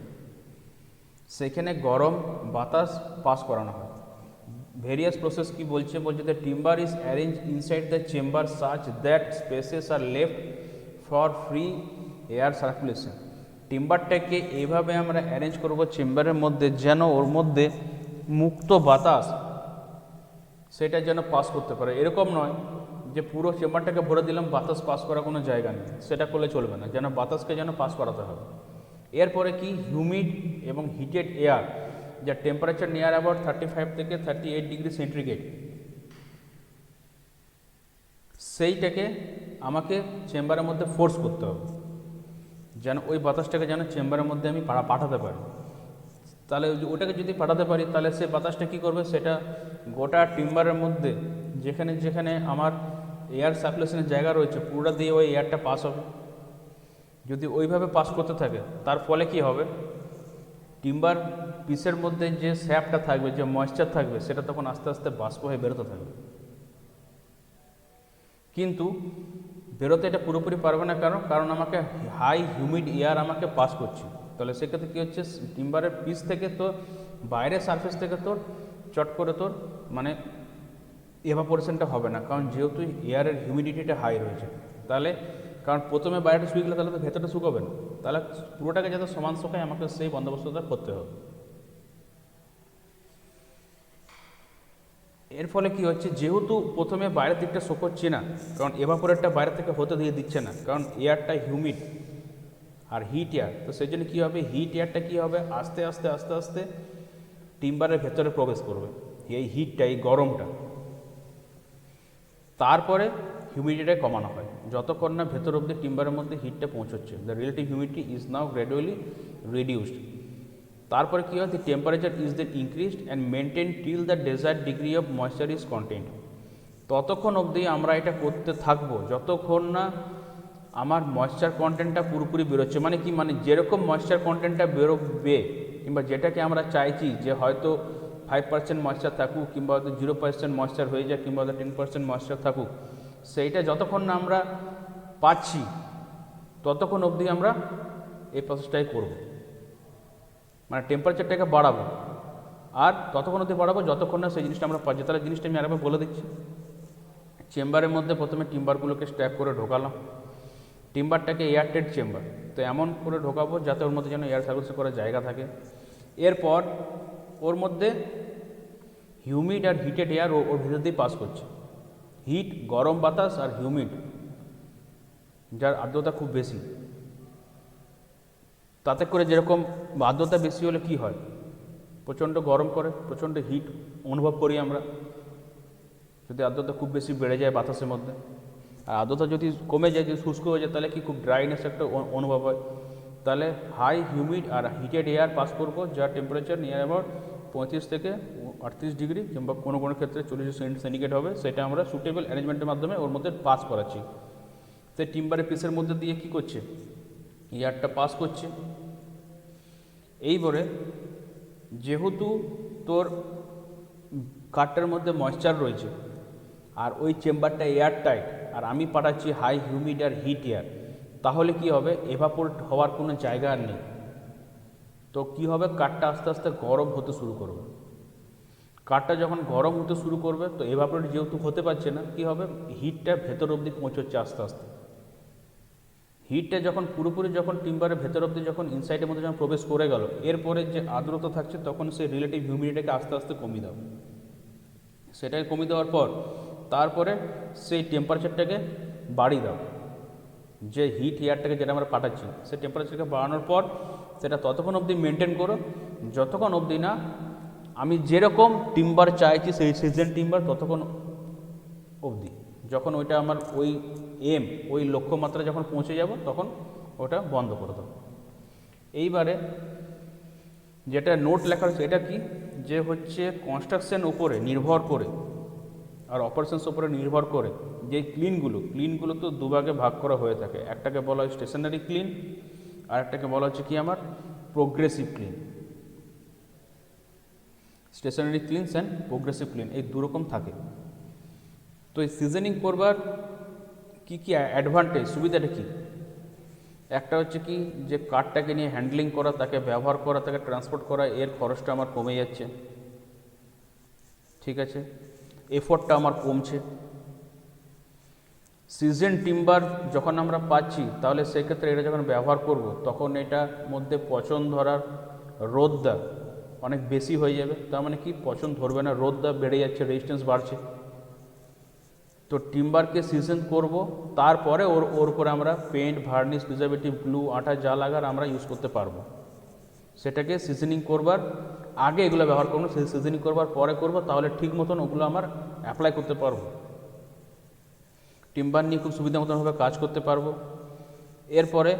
S1: সেখানে গরম বাতাস পাস করানো হয়। ভেরিয়াস প্রসেস কি বলছে, the timber is arrange inside the chamber such that spaces are left for free air circulation. টিম্বারটাকে এইভাবে আমরা অ্যারেঞ্জ করব চেম্বারের মধ্যে, যেন ওর মধ্যে মুক্ত বাতাস সেটা যেন পাস করতে পারে। এরকম নয় যে পুরো চেম্বারটাকে ভরে দিলাম, বাতাস পাস করার কোনো জায়গা নেই, সেটা করলে চলবে না, যেন বাতাসকে যেন পাস করাতে হবে। এরপরে কি, হিউমিড এবং হিটেড এয়ার, যার টেম্পারেচার নিয়ার অ্যাবাউট 35 থেকে 38 ডিগ্রি সেন্টিগ্রেড, সেইটাকে আমাকে চেম্বারের মধ্যে ফোর্স করতে হবে, যেন ওই বাতাসটাকে যেন চেম্বারের মধ্যে আমি পাঠাতে পারি। তাহলে ওটাকে যদি পাঠাতে পারি তাহলে সেই বাতাসটা কী করবে, সেটা গোটা টিম্বারের মধ্যে যেখানে যেখানে আমার এয়ার সার্কুলেশনের জায়গা রয়েছে পুরোটা দিয়ে ওই এয়ারটা পাস হবে। যদি ওইভাবে পাস করতে থাকে তার ফলে কি হবে, টিম্বার পিসের মধ্যে যে স্যাপটা থাকবে, যে ময়েশ্চার থাকবে, সেটা তখন আস্তে আস্তে বাষ্প হয়ে বেরোতে থাকবে। কিন্তু বেরোতে এটা পুরোপুরি পারবে না, কারণ আমাকে হাই হিউমিড এয়ার আমাকে পাস করছে। তাহলে সেক্ষেত্রে কী হচ্ছে, টিম্বারের পিস থেকে তো বাইরের সারফেস থেকে তোর চট করে তোর মানে এভাপোরেশনটা হবে না, কারণ যেহেতু এয়ারের হিউমিডিটিটা হাই রয়েছে। তাহলে কারণ প্রথমে বাইরেটা শুকিয়ে গেলে তাহলে তো ভেতরটা শুকাবে না, তাহলে পুরোটাকে যাতে সমান শোকায় আমাকে সেই বন্দোবস্তটা করতে হবে। এর ফলে কি হচ্ছে, যেহেতু প্রথমে বাইরের দিকটা শুকোচ্ছে না, কারণ এভাপোরেটটা বাইরে থেকে হতে দিয়ে দিচ্ছে না, কারণ এয়ারটা হিউমিড আর হিট এয়ার, তো সেই জন্য কী হবে, হিট এয়ারটা কী হবে, আস্তে আস্তে আস্তে আস্তে টিম্বারের ভেতরে প্রবেশ করবে, এই হিটটা, এই গরমটা। তারপরে হিউমিডিটিটা কমানো হয় যতক্ষণ না ভেতর অবধি টিম্বারের মধ্যে হিটটা পৌঁছচ্ছে। The relative humidity is now gradually reduced. তারপরে কী হয়, the temperature is then increased and maintain till the desired degree of moisture is content. ততক্ষণ অবধি আমরা এটা করতে থাকবো যতক্ষণ না আমার ময়েশ্চার কন্টেন্টটা পুরোপুরি বেরোচ্ছে। মানে কি, মানে যেরকম ময়েশ্চার কন্টেন্টটা বেরোবে, কিংবা যেটাকে আমরা চাইছি যে হয়তো 5% ময়েশ্চার থাকুক, কিংবা হয়তো 0% ময়েশ্চার হয়ে যায়, কিংবা হয়তো 10% ময়েশ্চার থাকুক, সেইটা যতক্ষণ না আমরা পাচ্ছি ততক্ষণ অবধি আমরা এই প্রসেসটাই করব। মানে টেম্পারেচারটাকে বাড়াবো, আর ততক্ষণ অবধি বাড়াবো যতক্ষণ না সেই জিনিসটা আমরা পাচ্ছি। তাহলে জিনিসটা আমি আরেকবার বলে দিচ্ছি। চেম্বারের মধ্যে প্রথমে টিম্বারগুলোকে স্ট্যাক করে ঢোকালাম। টিম্বারটাকে এয়ারটাইট চেম্বার, তো এমন করে ঢোকাবো যাতে ওর মধ্যে যেন এয়ার সার্কুলেশন করার জায়গা থাকে। এরপর ওর মধ্যে হিউমিড আর হিটেড এয়ার ওর ভিতর দিয়ে পাস করছে। হিট, গরম বাতাস, আর হিউমিড যার আর্দ্রতা খুব বেশি, তাতে করে যেরকম আর্দ্রতা বেশি হলে কি হয়, প্রচণ্ড গরম করে, প্রচণ্ড হিট অনুভব করি আমরা যদি আর্দ্রতা খুব বেশি বেড়ে যায় বাতাসের মধ্যে। আর আর্দ্রতা যদি কমে যায়, যদি শুষ্ক হয়ে যায়, তাহলে কি খুব ড্রাইনেস একটা অনুভব হয়। তাহলে হাই হিউমিড আর হিটেড এয়ার পাস করবো, যার টেম্পারেচার নিয়ার অ্যাবাউট 35 থেকে 38 ডিগ্রি, কিংবা কোনো কোনো ক্ষেত্রে 40 সেন্টিগ্রেড হবে। সেটা আমরা সুটেবল অ্যারেঞ্জমেন্টের মাধ্যমে ওর মধ্যে পাস করাচ্ছি। তো টিম্বারের পিসের মধ্যে দিয়ে কী করছে, এয়ারটা পাস করছে। এইবারে যেহেতু তোর কাঠটার মধ্যে ময়েশ্চার রয়েছে আর ওই চেম্বারটা এয়ার টাইট, আর আমি পাঠাচ্ছি হাই হিউমিড আর হিট এয়ার, তাহলে কি হবে, এভাপোরেট হওয়ার কোনো জায়গা আর নেই। তো কি হবে, কাঠটা আস্তে আস্তে গরম হতে শুরু করবে। কাঠটা যখন গরম হতে শুরু করবে, তো এভাপোরেট যেহেতু হতে পারছে না, কি হবে, হিটটা ভেতর অবধি পৌঁছচ্ছে আস্তে আস্তে। হিটটা যখন পুরোপুরি যখন টিম্বারের ভেতর অবধি যখন ইনসাইডের মধ্যে যখন প্রবেশ করে গেল, এরপরে যে আর্দ্রতা থাকছে তখন সেই রিলেটিভ হিউমিডিটিটাকে আস্তে আস্তে কমিয়ে দাও। সেটাকে কমিয়ে দেওয়ার পর তারপরে সেই টেম্পারেচারটাকে বাড়িয়ে দাও। যে হিট এয়ারটাকে যেটা আমরা পাঠাচ্ছি, সেই টেম্পারেচারকে বাড়ানোর পর সেটা ততক্ষণ অবধি মেনটেন করো যতক্ষণ অবধি না আমি যেরকম টিম্বার চাইছি, সেই সিজন টিম্বার, ততক্ষণ অবধি। যখন ওইটা আমার ওই লক্ষ্যমাত্রা যখন পৌঁছে যাব, তখন ওটা বন্ধ করে দেবো। এইবারে যেটা নোট লেখা হচ্ছে, এটা কি, যে হচ্ছে কনস্ট্রাকশন উপরে নির্ভর করে আর অপারেশনস উপরে নির্ভর করে যে ক্লিনগুলো তো দুভাগে ভাগ করা হয়ে থাকে। একটাকে বলা হয় স্টেশনারি ক্লিন, আর একটাকে বলা হচ্ছে কি আমার progressive kiln. Stationary kilns and progressive kiln, এই দুরকম থাকে। তো এই সিজনিং করবার কি কি অ্যাডভান্টেজ, সুবিধাটা কি? একটা হচ্ছে কি, যে কাঠটাকে নিয়ে হ্যান্ডলিং করা, তাকে ব্যবহার করা, তাকে ট্রান্সপোর্ট করা, এর খরচটা আমার কমে যাচ্ছে, ঠিক আছে, এফোর্টটা আমার কমছে। সিজন টিম্বার যখন আমরা পাচ্ছি, তাহলে সেক্ষেত্রে এটা যখন ব্যবহার করব, তখন এটার মধ্যে পচন ধরার রোদটা অনেক বেশি হয়ে যাবে। তার মানে কি, পচন ধরবে না, রোদটা বেড়ে যাচ্ছে, রেজিস্ট্যান্স বাড়ছে। তো টিম্বারকে সিজন করব, তারপরে ওর উপরে আমরা পেন্ট, ভার্নিশ, প্রিজারভেটিভ, গ্লু, আঠা যা লাগার আমরা ইউজ করতে পারবো। সেটাকে সিজনিং করবার আগে এগুলো ব্যবহার করবো, সিজনিং করবার পরে করব, তাহলে ঠিক মতন ওগুলো আমার অ্যাপ্লাই করতে পারবো। টিম্বার নিয়ে খুব সুবিধা মতনভাবে কাজ করতে পারবো। এরপরে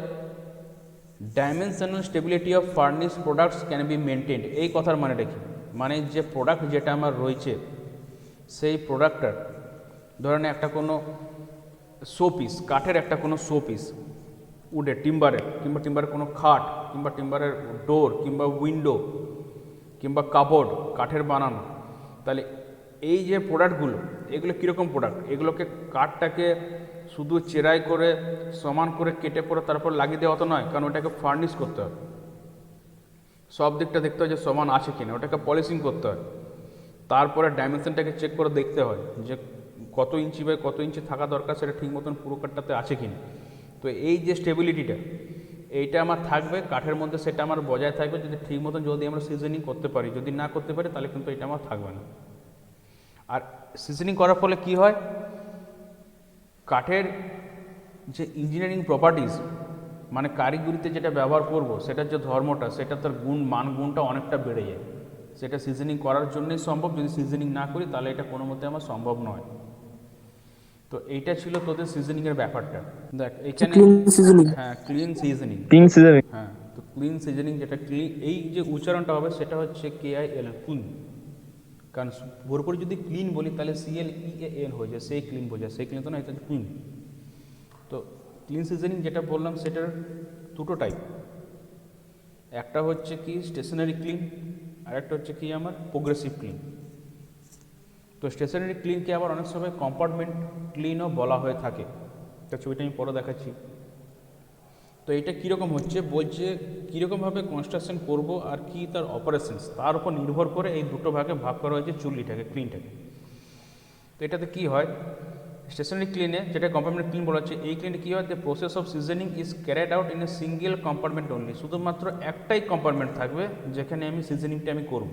S1: dimensional stability of furnish products can be maintained. এই কথার মানেটা কি, মানে যে প্রোডাক্ট যেটা আমার রয়েছে, সেই প্রোডাক্টটার ধরেন একটা কোনো শোপিস, কাঠের একটা কোনো শোপিস, উডের, টিম্বারের, কিংবা টিম্বারের কোনো খাট, কিংবা টিম্বারের ডোর, কিংবা উইন্ডো, কিংবা কাপড় কাঠের বানানো। তাহলে এই যে প্রোডাক্টগুলো, এগুলো কীরকম প্রোডাক্ট, এগুলোকে কাঠটাকে শুধু চেরাই করে সমান করে কেটে পরে তারপর লাগিয়ে দেওয়া তো নয়, কারণ ওটাকে ফার্নিশ করতে হয়, সব দিকটা দেখতে হয় যে সমান আছে কিনা, ওটাকে পলিশিং করতে হয়, তারপরে ডাইমেনশনটাকে চেক করে দেখতে হয় যে কত ইঞ্চি বাই কত ইঞ্চি থাকা দরকার, সেটা ঠিক মতন পুরো কাঠটাতে আছে কিনা। তো এই যে স্টেবিলিটিটা, এইটা আমার থাকবে কাঠের মধ্যে, সেটা আমার বজায় থাকবে যদি ঠিক মতন যদি আমরা সিজনিং করতে পারি। যদি না করতে পারি তাহলে কিন্তু এটা আমার থাকবে না। আর সিজনিং করার ফলে কি হয়, কাঠের যে ইঞ্জিনিয়ারিং প্রপার্টিজ, মানে কারিগরিতে যেটা ব্যবহার করব, সেটার যে ধর্মটা, সেটা তার গুণটা অনেকটা বেড়ে যায়। সেটা সিজনিং করার জন্যই সম্ভব, যদি সিজনিং না করি তাহলে এটা কোনো মতে আমার সম্ভব নয়। তো এইটা ছিল তোদের সিজনিংয়ের ব্যাপারটা। দেখ এখানে হ্যাঁ ক্লিন সিজনিং, হ্যাঁ তো ক্লিন সিজনিং যেটা ক্লিন, এই যে উচ্চারণটা হবে সেটা হচ্ছে KIL, ক্লিন। কারণ পুরোপুরি যদি ক্লিন বলি তাহলে CLEAN হয়ে যায়, সেই ক্লিন বোঝায়, সেই ক্লিন তো না, এটা ক্লিন। তো ক্লিন সিজনিং যেটা বললাম সেটার দুটো টাইপ, একটা হচ্ছে কি স্টেশনারি ক্লিন, আর একটা হচ্ছে কি আমার প্রোগ্রেসিভ ক্লিন। তো স্টেশনারি ক্লিনকে আবার অনেক সময় কম্পার্টমেন্ট ক্লিনও বলা হয়ে থাকে, একটা ছবিটা আমি পরে দেখাচ্ছি। তো এটা কীরকম হচ্ছে, বলছে কীরকমভাবে কনস্ট্রাকশন করব আর কি তার অপারেশনস, তার উপর নির্ভর করে এই দুটো ভাগে ভাগ করা হয়েছে চুল্লিটাকে, ক্লিনটাকে। তো এটাতে কী হয়, স্টেশনারি ক্লিনে যেটা কম্পার্টমেন্ট ক্লিন বলা হচ্ছে, এই ক্লিনে কী হয়, the process of seasoning is carried out in a single compartment only, শুধুমাত্র একটাই কম্পার্টমেন্ট থাকবে যেখানে আমি সিজনিংটা আমি করব।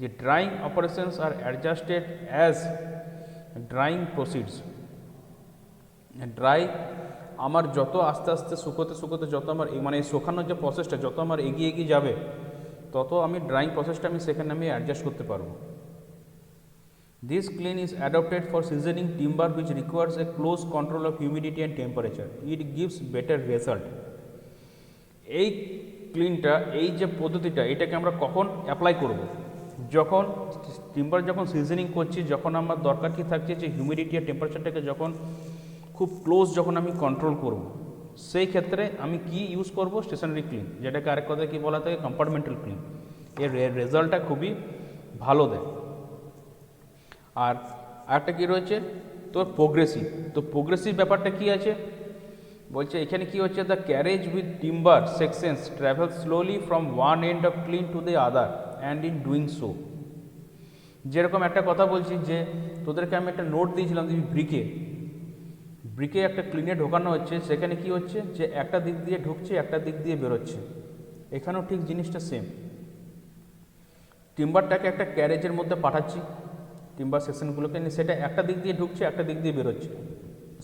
S1: যে drying operations are adjusted as drying proceeds. Dry আমার যত আস্তে আস্তে শুকোতে শুকোতে যত আমার মানে এই শুকানোর যে প্রসেসটা যত আমার এগিয়ে এগিয়ে যাবে, তত আমি ড্রাইং প্রসেসটা আমি সেখানে আমি অ্যাডজাস্ট করতে পারবো। This clean is adopted for seasoning timber which requires a close control of humidity and temperature, it gives better result. এই ক্লিনটা, এই যে পদ্ধতিটা, এটাকে আমরা কখন অ্যাপ্লাই করব, যখন টিম্বার যখন সিজনিং করছি, যখন আমার দরকার কি থাকছে যে হিউমিডিটি আর টেম্পারেচারটাকে যখন খুব ক্লোজ যখন আমি কন্ট্রোল করব, সেই ক্ষেত্রে আমি কি ইউজ করব, স্টেশনারি ক্লিন, যেটাকে আরেক কথায় কী বলা থাকে, কম্পার্টমেন্টাল ক্লিন। এর রেজাল্টটা খুবই ভালো দেয়। আর আরেকটা কী রয়েছে তোর প্রোগ্রেসিভ। তো প্রোগ্রেসিভ ব্যাপারটা কী আছে বলছে, এখানে কি হচ্ছে, the carriage with timber sections travel slowly from one end of clean to the other and in doing so. যেরকম একটা কথা বলছি যে তোদেরকে আমি একটা নোট দিয়েছিলাম, তুমি ব্রিকে একটা ক্লিনে ঢোকানো হচ্ছে, সেখানে কি হচ্ছে যে একটা দিক দিয়ে ঢুকছে, একটা দিক দিয়ে বেরোচ্ছে। এখানেও ঠিক জিনিসটা সেম, টিম্বারটাকে একটা ক্যারেজের মধ্যে পাঠাচ্ছি, টিম্বার সেকশনগুলোকে নিয়ে, সেটা একটা দিক দিয়ে ঢুকছে, একটা দিক দিয়ে বেরোচ্ছে।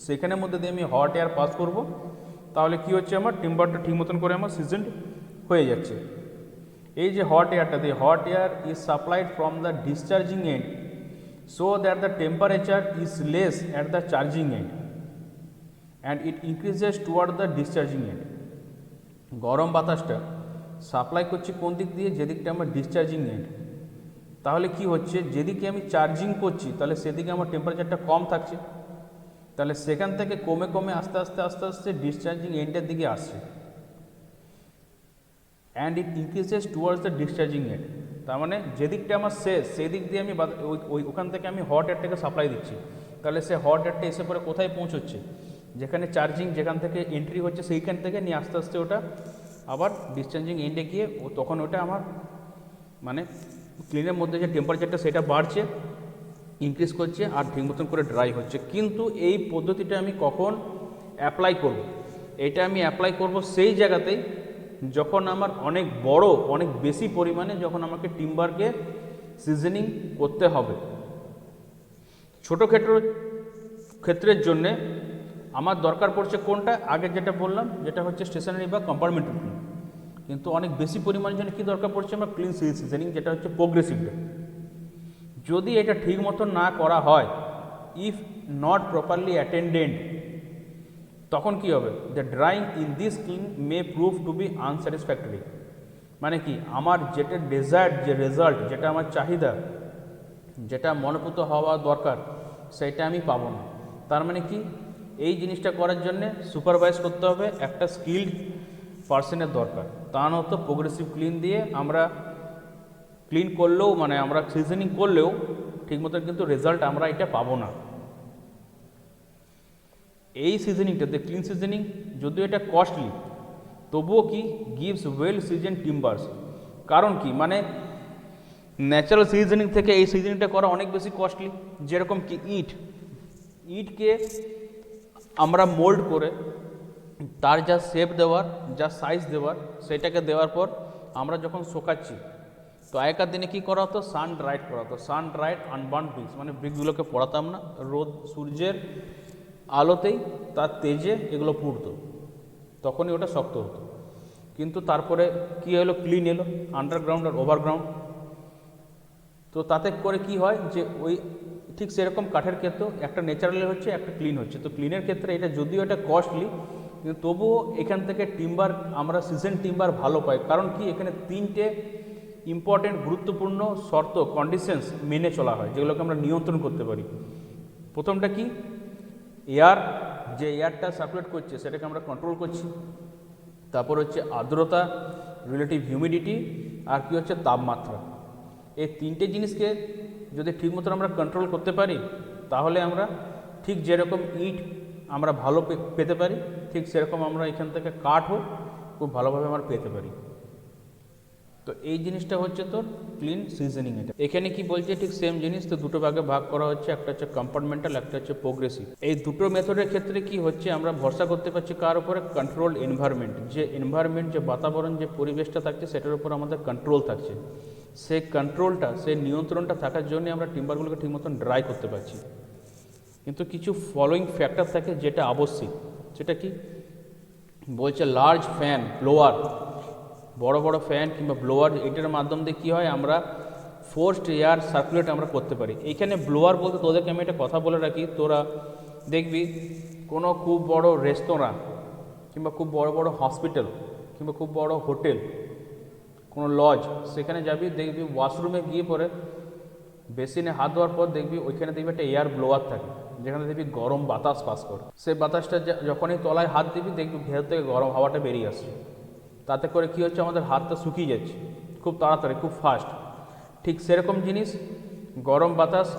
S1: সেখানের মধ্যে দিয়ে আমি হট এয়ার পাস করব, তাহলে কি হচ্ছে, আমার টিম্বারটা ঠিক মতন করে আমার সিজনড হয়ে যাচ্ছে। এই যে হট এয়ারটা দিয়ে, hot air is supplied from the discharging end so that the temperature is less at the charging end and it increases toward the discharging end. গরম বাতাসটা সাপ্লাই করছি কোন দিক দিয়ে, যেদিকটা আমার ডিসচার্জিং এন্ড। তাহলে কি হচ্ছে, যেদিকে আমি চার্জিং করছি তাহলে সেদিকে আমার টেম্পারেচারটা কম থাকছে, তাহলে সেখান থেকে কমে কমে আস্তে আস্তে আস্তে আস্তে ডিসচার্জিং এন্ডের দিকে আসছে, and it increases towards the discharging end. তার মানে যেদিকটা আমার শেষ সেই দিক দিয়ে আমি ওখান থেকে আমি হট এয়ারটাকে সাপ্লাই দিচ্ছি, তাহলে সে হট এয়ারটা এসে পরে কোথায় পৌঁছচ্ছে, যেখানে চার্জিং, যেখান থেকে এন্ট্রি হচ্ছে সেইখান থেকে নিয়ে আস্তে আস্তে ওটা আবার ডিসচার্জিং এন্ডে গিয়ে তখন ওটা আমার মানে ক্লিনের মধ্যে যে টেম্পারেচারটা সেটা বাড়ছে, ইনক্রিজ করছে, আর ঠিক মতন করে ড্রাই হচ্ছে। কিন্তু এই পদ্ধতিটা আমি কখন অ্যাপ্লাই করব, এটা আমি অ্যাপ্লাই করব সেই জায়গাতেই যখন আমার অনেক বড়, অনেক বেশি পরিমাণে যখন আমাকে টিম্বারকে সিজনিং করতে হবে। ছোটো ক্ষেত্রের জন্যে আমার দরকার পড়ছে কোনটা, আগে যেটা বললাম যেটা হচ্ছে স্টেশনারি বা কম্পার্টমেন্টাল ক্লিন। কিন্তু অনেক বেশি পরিমাণের জন্য কী দরকার পড়ছে, আমার ক্লিন সিজনিং, যেটা হচ্ছে প্রোগ্রেসিভটা। যদি এটা ঠিক মতো না করা হয়, ইফ নট প্রপারলি অ্যাটেন্ডেড, তখন কি হবে, the drying in this kiln may prove to be unsatisfactory. মানে কি, আমার যেটা ডেজায়ার্ড যে রেজাল্ট, যেটা আমার চাহিদা, যেটা মনোভূত হওয়া দরকার, সেটা আমি পাবো না। তার মানে কি, এই জিনিসটা করার জন্যে সুপারভাইজ করতে হবে, একটা স্কিল্ড পার্সনের দরকার। তা নয়তো প্রোগ্রেসিভ ক্লিন দিয়ে আমরা ক্লিন করলেও, মানে আমরা সিজনিং করলেও ঠিকমতো কিন্তু রেজাল্ট আমরা এটা পাবো না। এই সিজনিংটাতে ক্লিন সিজনিং যদিও এটা কস্টলি, তবুও কি গিভস ওয়েল সিজন টিম্বার্স। কারণ কি, মানে ন্যাচারাল সিজনিং থেকে এই সিজনিংটা করা অনেক বেশি কস্টলি। যেরকম কি ইটকে আমরা মোল্ড করে তার যা শেপ দেওয়ার, যা সাইজ দেওয়ার, সেটাকে দেওয়ার পর আমরা যখন শোকাচ্ছি, তো আগেকার দিনে কী করা হতো, সান ড্রাইড করা হতো, সান ড্রাইড আনবার্ন ব্রিক্স, মানে ব্রিকগুলোকে পড়াতাম না, রোদ সূর্যের আলোতেই তার তেজে এগুলো পুড়তো, তখনই ওটা শক্ত হতো। কিন্তু তারপরে কি হলো, ক্লিন এলো, আন্ডারগ্রাউন্ড আর ওভারগ্রাউন্ড। তো তাতে করে কি হয় যে ওই ঠিক সেরকম কাঠের ক্ষেত্রেও একটা ন্যাচারালি হচ্ছে, একটা ক্লিন হচ্ছে। তো ক্লিনের ক্ষেত্রে এটা যদিও এটা কস্টলি, কিন্তু তবুও এখান থেকে টিম্বার আমরা সিজন টিম্বার ভালো পাই। কারণ কি, এখানে তিনটে ইম্পর্টেন্ট গুরুত্বপূর্ণ শর্ত কন্ডিশনস মেনে চলা হয়, যেগুলোকে আমরা নিয়ন্ত্রণ করতে পারি। প্রথমটা কি, এয়ার, যে এয়ারটা সার্কুলেট করছে সেটাকে আমরা কন্ট্রোল করছি। তারপর হচ্ছে আর্দ্রতা, রিলেটিভ হিউমিডিটি, আর কি হচ্ছে তাপমাত্রা। এই তিনটে জিনিসকে যদি ঠিকমতো আমরা কন্ট্রোল করতে পারি, তাহলে আমরা ঠিক যেরকম ইট আমরা ভালো পেতে পারি, ঠিক সেরকম আমরা এখান থেকে কাঠও খুব ভালোভাবে আমরা পেতে পারি। তো এই জিনিসটা হচ্ছে তোর ক্লিন সিজনিং। এটা এখানে কি বলছে, ঠিক সেম জিনিস। তো দুটো ভাগে ভাগ করা হচ্ছে, একটা হচ্ছে কম্পার্টমেন্টাল, একটা হচ্ছে প্রোগ্রেসিভ। এই দুটো মেথডের ক্ষেত্রে কি হচ্ছে, আমরা ভরসা করতে পারছি কার উপরে, কন্ট্রোল এনভায়রনমেন্ট। যে এনভায়রনমেন্ট, যে বাতাবরণ, যে পরিবেশটা থাকছে সেটার উপর আমাদের কন্ট্রোল থাকছে। সেই কন্ট্রোলটা, সেই নিয়ন্ত্রণটা থাকার জন্য আমরা টিম্বারগুলোকে ঠিক মতন ড্রাই করতে পারছি। কিন্তু কিছু ফলোয়িং ফ্যাক্টর থাকে যেটা আবশ্যিক। সেটা কি বলছে, লার্জ ফ্যান, ব্লোয়ার, বড় বড় ফ্যান কিংবা ব্লোয়ার, এটার মাধ্যম দিয়ে কী হয়, আমরা ফোর্সড এয়ার সার্কুলেট আমরা করতে পারি। এইখানে ব্লোয়ার বলতে তোদেরকে আমি একটা কথা বলে রাখি, তোরা দেখবি কোনো খুব বড় রেস্তোরাঁ কিংবা খুব বড় বড় হসপিটাল কিংবা খুব বড় হোটেল, কোনো লজ, সেখানে যাবি, দেখবি ওয়াশরুমে গিয়ে পরে বেসিনে হাত ধোয়ার পর দেখবি ওইখানে দেখবি একটা এয়ার ব্লোয়ার থাকে, যেখানে দেখবি গরম বাতাস পাস করে। সেই বাতাসটা যখনই তলায় হাত দিবি, দেখবি ভেতর থেকে গরম হাওয়াটা বেরিয়ে আসছে। তাতে করে কী হচ্ছে, আমাদের হাতটা শুকিয়ে যাচ্ছে খুব তাড়াতাড়ি, খুব ফাস্ট। ঠিক সেরকম জিনিস গরম বাতাস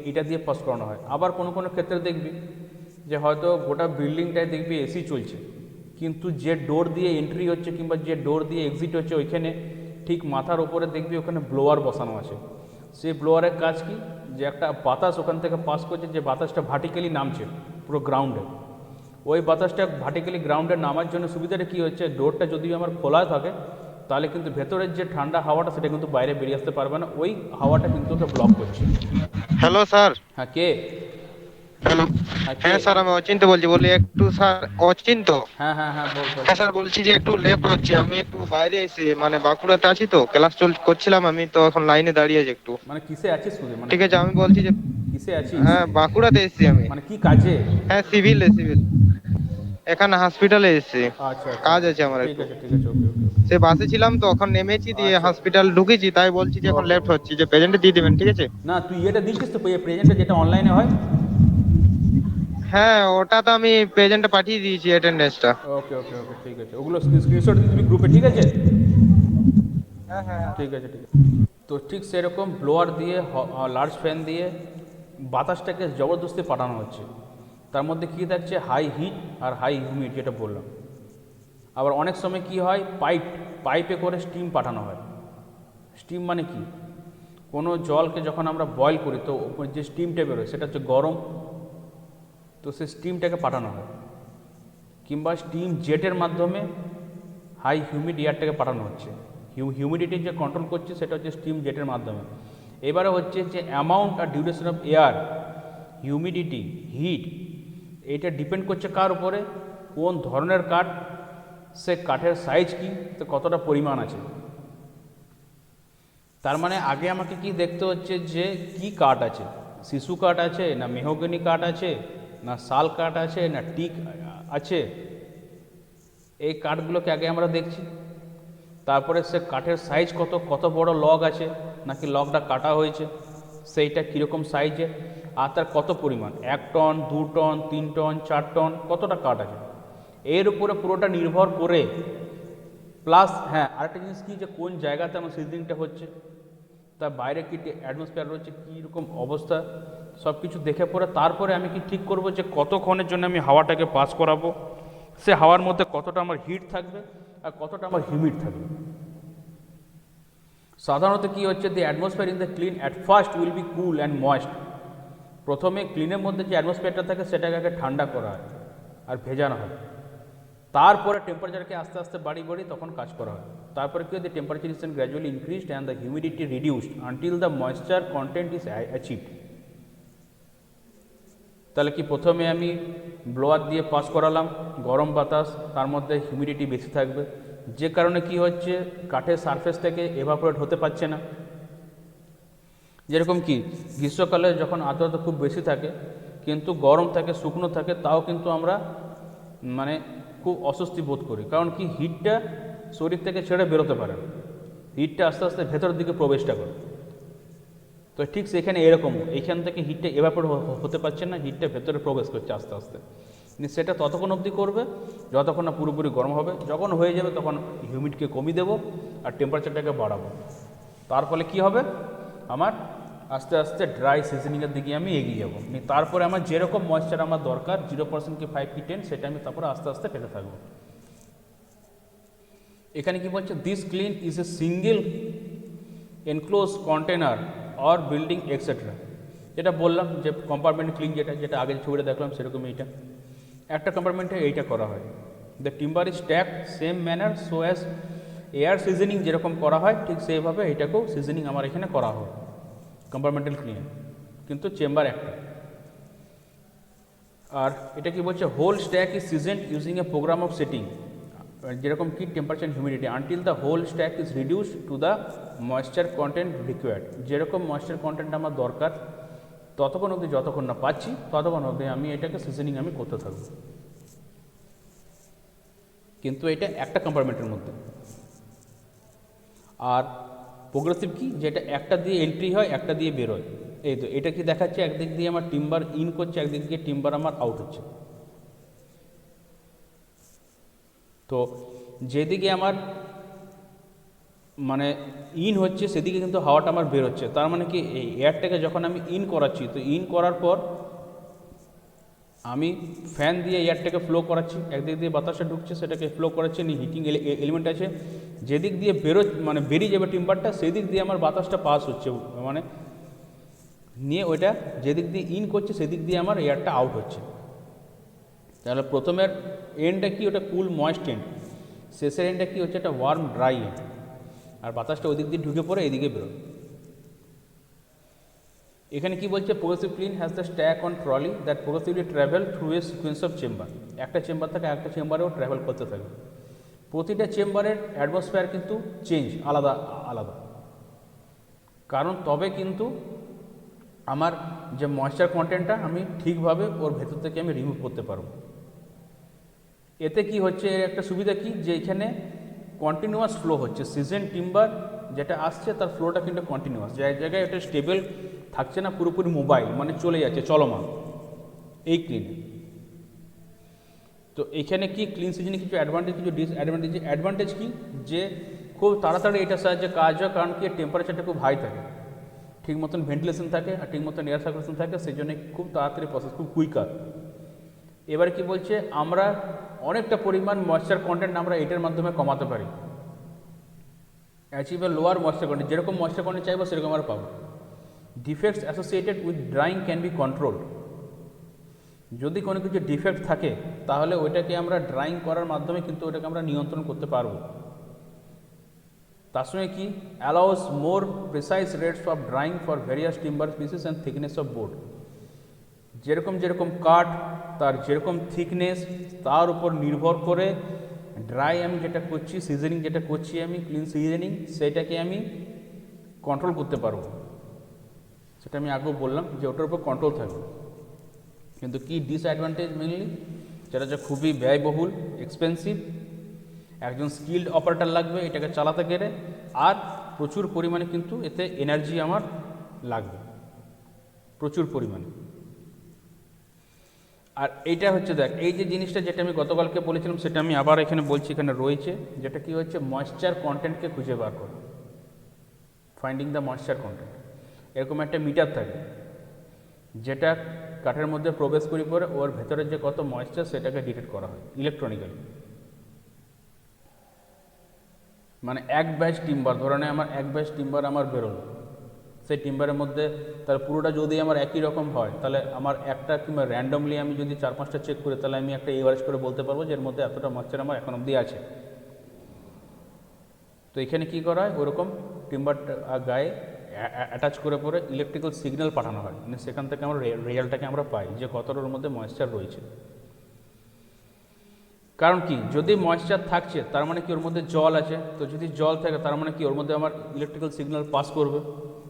S1: এটা দিয়ে পাস করানো হয়। আবার কোনো কোনো ক্ষেত্রে দেখবি যে হয়তো গোটা বিল্ডিংটায় দেখবি এসি চলছে, কিন্তু যে ডোর দিয়ে এন্ট্রি হচ্ছে কিংবা যে ডোর দিয়ে এক্সিট হচ্ছে, ওইখানে ঠিক মাথার ওপরে দেখবি ওখানে ব্লোয়ার বসানো আছে। সেই ব্লোয়ারের কাজ কি, যে একটা বাতাস ওখান থেকে পাস করছে, যে বাতাসটা ভার্টিক্যালি নামছে পুরো গ্রাউন্ডে। ওই বাতাসটা ভার্টিক্যালি গ্রাউন্ডে নামার জন্য সুবিধাটা কী হচ্ছে, ডোরটা যদি আমার খোলা থাকে তাহলে কিন্তু ভেতরের যে ঠান্ডা হাওয়াটা সেটা কিন্তু বাইরে বেরিয়ে আসতে পারবে না, ওই হাওয়াটা কিন্তু ওকে ব্লক করছে।
S2: Hello sir.
S1: হ্যাঁ, কে?
S2: হ্যালো।
S1: হ্যাঁ, কে?
S2: হ্যাঁ স্যার, আমি অচিন্ত বলছি, বলি একটু স্যার। অচিন্ত?
S1: হ্যাঁ হ্যাঁ হ্যাঁ, বল বল।
S2: হ্যাঁ স্যার, বলছি যে একটু লেট হচ্ছে, আমি একটু বাইরে এসে মানে বাঁকুড়াতে আছি, তো ক্লাস করছিলাম, আমি তো এখন লাইনে দাঁড়িয়ে আছি একটু।
S1: মানে কিসে আছিস তুই, মানে
S2: ঠিক আছে, আমি বলছি যে
S1: কিসে আছিস?
S2: হ্যাঁ বাঁকুড়াতে এসেছি আমি।
S1: মানে কি কাজে?
S2: হ্যাঁ সিভিল, এখানে হসপিটালে এসেছি,
S1: আচ্ছা আচ্ছা
S2: কাজ
S1: আচ্ছা,
S2: আছে আমার
S1: ঠিক
S2: একটু।
S1: আছে ঠিক আছে, ওকে ওকে
S2: সে বাসে ছিলাম তো, এখন নেমেছি, দিয়ে
S1: আচ্ছা,
S2: হসপিটাল ঢুকেছি, তাই বলছি যে এখন
S1: ওকে
S2: লেফট
S1: ওকে।
S2: হচ্ছে, যে প্রেজেন্টে দিয়ে দিবেন, ঠিক আছে?
S1: না, তুই এটা দিচ্ছিস তো প্রেজেন্টটা, যেটা অনলাইনে হয়?
S2: হ্যাঁ ওটা তো আমি প্রেজেন্টে পাঠিয়ে দিয়েছি, অ্যাটেন্ডেন্সটা।
S1: ওকে ওকে ওকে, ঠিক আছে, ওগুলো স্ক্রিনশট দিয়ে দিবি গ্রুপে, ঠিক আছে?
S2: হ্যাঁ হ্যাঁ।
S1: ঠিক আছে ঠিক আছে। তো ঠিক সেরকম ব্লোয়ার দিয়ে, লার্জ ফ্যান দিয়ে বাতাসটাকে জবরদস্তি পাঠানো হচ্ছে। তার মধ্যে কী থাকছে, হাই হিট আর হাই হিউমিড, যেটা বললাম। আবার অনেক সময় কি হয়, পাইপে করে স্টিম পাঠানো হয়। স্টিম মানে কি, কোনো জলকে যখন আমরা বয়েল করি তো ওপরে যে স্টিমটা বেরোয় সেটা হচ্ছে গরম, তো সেই স্টিমটাকে পাঠানো হয়। কিংবা স্টিম জেটের মাধ্যমে হাই হিউমিড এয়ারটাকে পাঠানো হচ্ছে। হিউমিডিটি যে কন্ট্রোল করছে সেটা হচ্ছে স্টিম জেটের মাধ্যমে। এবারে হচ্ছে যে অ্যামাউন্ট আর duration of air, humidity, heat, এটা ডিপেন্ড করছে কার উপরে, কোন ধরনের কাঠ, সে কাঠের সাইজ কি, তো কতটা পরিমাণ আছে। তার মানে আগে আমাকে কি দেখতে হচ্ছে, যে কি কাঠ আছে, শিশু কাঠ আছে না মেহগনি কাঠ আছে না শাল কাঠ আছে না টিক আছে, এই কাঠগুলোকে আগে আমরা দেখছি। তারপরে সে কাঠের সাইজ কত বড় লগ আছে, নাকি লগটা কাটা হয়েছে, সেইটা কীরকম সাইজে, আর তার কত পরিমাণ, 1 টন 2 টন 3 টন 4 টন, কতটা কাঠ আছে, এর উপরে পুরোটা নির্ভর করে। প্লাস হ্যাঁ, আরেকটা জিনিস কি, যে কোন জায়গাতে আমার সিজনিংটা হচ্ছে, তার বাইরে কি অ্যাটমসফিয়ার রয়েছে, কীরকম অবস্থা, সব কিছু দেখে পরে তারপরে আমি কি ঠিক করব যে কতক্ষণের জন্য আমি হাওয়াটাকে পাস করাবো, সে হাওয়ার মধ্যে কতটা আমার হিট থাকবে আর কতটা আমার হিউমিড থাকবে। সাধারণত কি হচ্ছে, the atmosphere in the kiln at first will be cool and moist. প্রথমে ক্লিনের মধ্যে যে অ্যাটমসফিয়ারটা থাকে সেটাকে আগে ঠান্ডা করা হয় আর ভেজানো হয়। তারপরে টেম্পারেচারকে আস্তে আস্তে বাড়ি তখন কাজ করা হয়। তারপরে কি হয়, the temperature is gradually increased and the humidity reduced until the moisture content is achieved. তাহলে কি প্রথমে আমি ব্লোয়ার দিয়ে পাস করালাম গরম বাতাস, তার মধ্যে হিউমিডিটি বেশি থাকবে, যে কারণে কি হচ্ছে, কাঠের সারফেস থেকে এভাপোরেট হতে পারছে না। যেরকম কি গ্রীষ্মকালে যখন আর্দ্রতা খুব বেশি থাকে কিন্তু গরম থাকে, শুকনো থাকে, তাও কিন্তু আমরা মানে খুব অস্বস্তি বোধ করি, কারণ কি হিটটা শরীর থেকে ছেড়ে বেরোতে পারে না, হিটটা আস্তে আস্তে ভেতরের দিকে প্রবেশটা করে। তো ঠিক সেখানে এরকমও, এইখান থেকে হিটটা এভাপোরেট হতে পারছে না, হিটটা ভেতরে প্রবেশ করছে আস্তে আস্তে। কিন্তু সেটা ততক্ষণ অবধি করবে যতক্ষণ না পুরোপুরি গরম হবে। যখন হয়ে যাবে তখন হিউমিডকে কমিয়ে দেবো আর টেম্পারেচারটাকে বাড়াবো। তার ফলে কী হবে, আমার আস্তে আস্তে ড্রাই সিজনিংয়ের দিকে আমি এগিয়ে যাবো। তারপরে আমার যেরকম ময়েশ্চার আমার দরকার 0% কি 5 কি 10, সেটা আমি তারপরে আস্তে আস্তে পেতে থাকবো। এখানে কি বলছে, this clean is a single enclose container or building etcetera. যেটা বললাম যে কম্পার্টমেন্ট ক্লিন, যেটা আগের ছবিটা দেখলাম সেরকম এইটা একটা কম্পার্টমেন্টে এইটা করা হয়। The timber is stack same manner so as air seasoning যেরকম করা হয় ঠিক সেইভাবে এটাকেও সিজনিং আমার এখানে করা হয় কম্পার্টমেন্টাল ক্লিন, কিন্তু চেম্বার একটা। আর এটা কি বলছে, whole stack is seasoned using a programme of setting, যেরকম কি temperature humidity until the whole stack is reduce to the moisture content required. যেরকম ময়েশ্চার কন্টেন্ট আমার দরকার ততক্ষণ অবধি, যতক্ষণ না পাচ্ছি ততক্ষণ অবধি আমি এটাকে সিজনিং আমি করতে থাকবো। কিন্তু এটা একটা কম্পার্টমেন্টের মধ্যে। আর প্রোগ্রেসিভ কি, যেটা একটা দিয়ে এন্ট্রি হয় একটা দিয়ে বেরোয়। এই তো এটা কি দেখাচ্ছে, একদিক দিয়ে আমার টিম্বার ইন করছে, একদিক দিয়ে টিম্বার আমার আউট হচ্ছে। তো যেদিকে আমার মানে ইন হচ্ছে সেদিকে কিন্তু হাওয়াটা আমার বেরোচ্ছে। তার মানে কি, এই এয়ারটাকে যখন আমি ইন করাচ্ছি, তো ইন করার পর আমি ফ্যান দিয়ে এয়ারটাকে ফ্লো করাচ্ছি, একদিক দিয়ে বাতাসটা ঢুকছে সেটাকে ফ্লো করাচ্ছি, হিটিং এলিমেন্ট আছে, যেদিক দিয়ে মানে বেরিয়ে যাবে টিম্বারটা সেদিক দিয়ে আমার বাতাসটা পাস হচ্ছে, মানে নিয়ে ওইটা যেদিক দিয়ে ইন করছে সেদিক দিয়ে আমার এয়ারটা আউট হচ্ছে। তাহলে প্রথমের এন্ডটা কি, ওটা কুল ময়েস্ট এন্ড, শেষের এন্ডটা কি হচ্ছে, একটা ওয়ার্ম ড্রাই এন্ড, আর বাতাসটা ওই দিক দিয়ে ঢুকে পড়ে এইদিকে বেরোয়। এখানে কি বলছে, progressive clean has the stack on trolley that progressively travel through a sequence of chamber. একটা চেম্বার থেকে একটা চেম্বারেও ট্রাভেল করতে থাকে। প্রতিটা চেম্বারের অ্যাটমসফিয়ার কিন্তু চেঞ্জ আলাদা আলাদা, কারণ তবে কিন্তু আমার যে ময়েশ্চার কন্টেন্টটা আমি ঠিকভাবে ওর ভেতর থেকে আমি রিমুভ করতে পারবো। এতে কি হচ্ছে, এর একটা সুবিধা কি, যে এখানে কন্টিনিউয়াস ফ্লো হচ্ছে, সিজন টিম্বার যেটা আসছে তার ফ্লোটা কিন্তু কন্টিনিউয়াস, জায়গায় এটা স্টেবল থাকছে না, পুরোপুরি মোবাইল মানে চলে যাচ্ছে চলমান এই ক্লিনে। তো এখানে কি ক্লিন সিজনে কিছু অ্যাডভান্টেজ কিছু ডিসঅ্যাডভান্টেজ। অ্যাডভান্টেজ কি, যে খুব তাড়াতাড়ি এটার সাহায্যে কাজ হয়, কারণ কি টেম্পারেচারটা খুব হাই থাকে, ঠিক মতন ভেন্টিলেশন থাকে আর ঠিক মতন এয়ার সার্কুলেশন থাকে, সেই জন্য খুব তাড়াতাড়ি প্রসেস, খুব কুইকার। এবার কি বলছে, আমরা অনেকটা পরিমাণ ময়েশ্চার কন্টেন্ট আমরা এটার মাধ্যমে কমাতে পারি, অ্যাচিভ এ লোয়ার ময়েশ্চার কন্টেন্ট, যেরকম ময়েশ্চার কন্টেন্ট চাইবো সেরকম আমরা পাবো। Defects associated with drawing can be controlled. যদি কোনো কিছু ডিফেক্ট থাকে তাহলে ওইটাকে আমরা ড্রাইং করার মাধ্যমে কিন্তু ওটাকে আমরা নিয়ন্ত্রণ করতে পারবো। তার সঙ্গে কি, allows more precise rates of drawing for various timber species and thickness of board. যেরকম কাঠ তার যেরকম থিকনেস তার উপর নির্ভর করে ড্রাই আমি যেটা করছি, সিজনিং যেটা করছি আমি ক্লিন সিজনিং, সেটাকে আমি কন্ট্রোল করতে পারবো। সেটা আমি আগেও বললাম যে ওটার উপর কন্ট্রোল থাকবে। কিন্তু কি ডিসঅ্যাডভান্টেজ মেনলি, যেটা যে খুবই ব্যয়বহুল, এক্সপেন্সিভ, একজন স্কিল্ড অপারেটর লাগবে এটাকে চালাতে গেলে, আর প্রচুর পরিমাণে কিন্তু এতে এনার্জি আমার লাগবে প্রচুর পরিমাণে। আর এইটা হচ্ছে দেখ, এই যে জিনিসটা যেটা আমি গতকালকে বলেছিলাম সেটা আমি আবার এখানে বলছি, এখানে রয়েছে, যেটা কি হচ্ছে ময়েশ্চার কন্টেন্টকে খুঁজে বার করা, ফাইন্ডিং দ্য ময়েশ্চার কন্টেন্ট। এরকম একটা মিটার থাকে যেটা কাঠের মধ্যে প্রবেশ করি পরে ওর ভেতরের যে কত ময়েশ্চার সেটাকে ডিটেক্ট করা হয় ইলেকট্রনিক্যালি। মানে এক ব্যাচ টিম্বার, ধরে নেয় আমার এক ব্যাচ টিম্বার আমার বেরোলো, সেই টিম্বারের মধ্যে তার পুরোটা যদি আমার একই রকম হয় তাহলে আমার একটা কিংবা র্যান্ডমলি আমি যদি 4-5টা চেক করি তাহলে আমি একটা এভারেজ করে বলতে পারবো যে এর মধ্যে এতটা ময়েশ্চার আমার এখন অবধি আছে। তো এখানে কী করা হয়, ওরকম টিম্বারটা গায়ে অ্যাটাচ করে পরে ইলেকট্রিক্যাল সিগন্যাল পাঠানো হয়, মানে সেখান থেকে আমরা রেজাল্টটাকে আমরা পাই যে কতটার মধ্যে ময়েশ্চার রয়েছে। কারণ কি, যদি ময়েশ্চার থাকছে তার মানে কি ওর মধ্যে জল আছে, তো যদি জল থাকে তার মানে কি ওর মধ্যে আমার ইলেকট্রিক্যাল সিগন্যাল পাস করবে।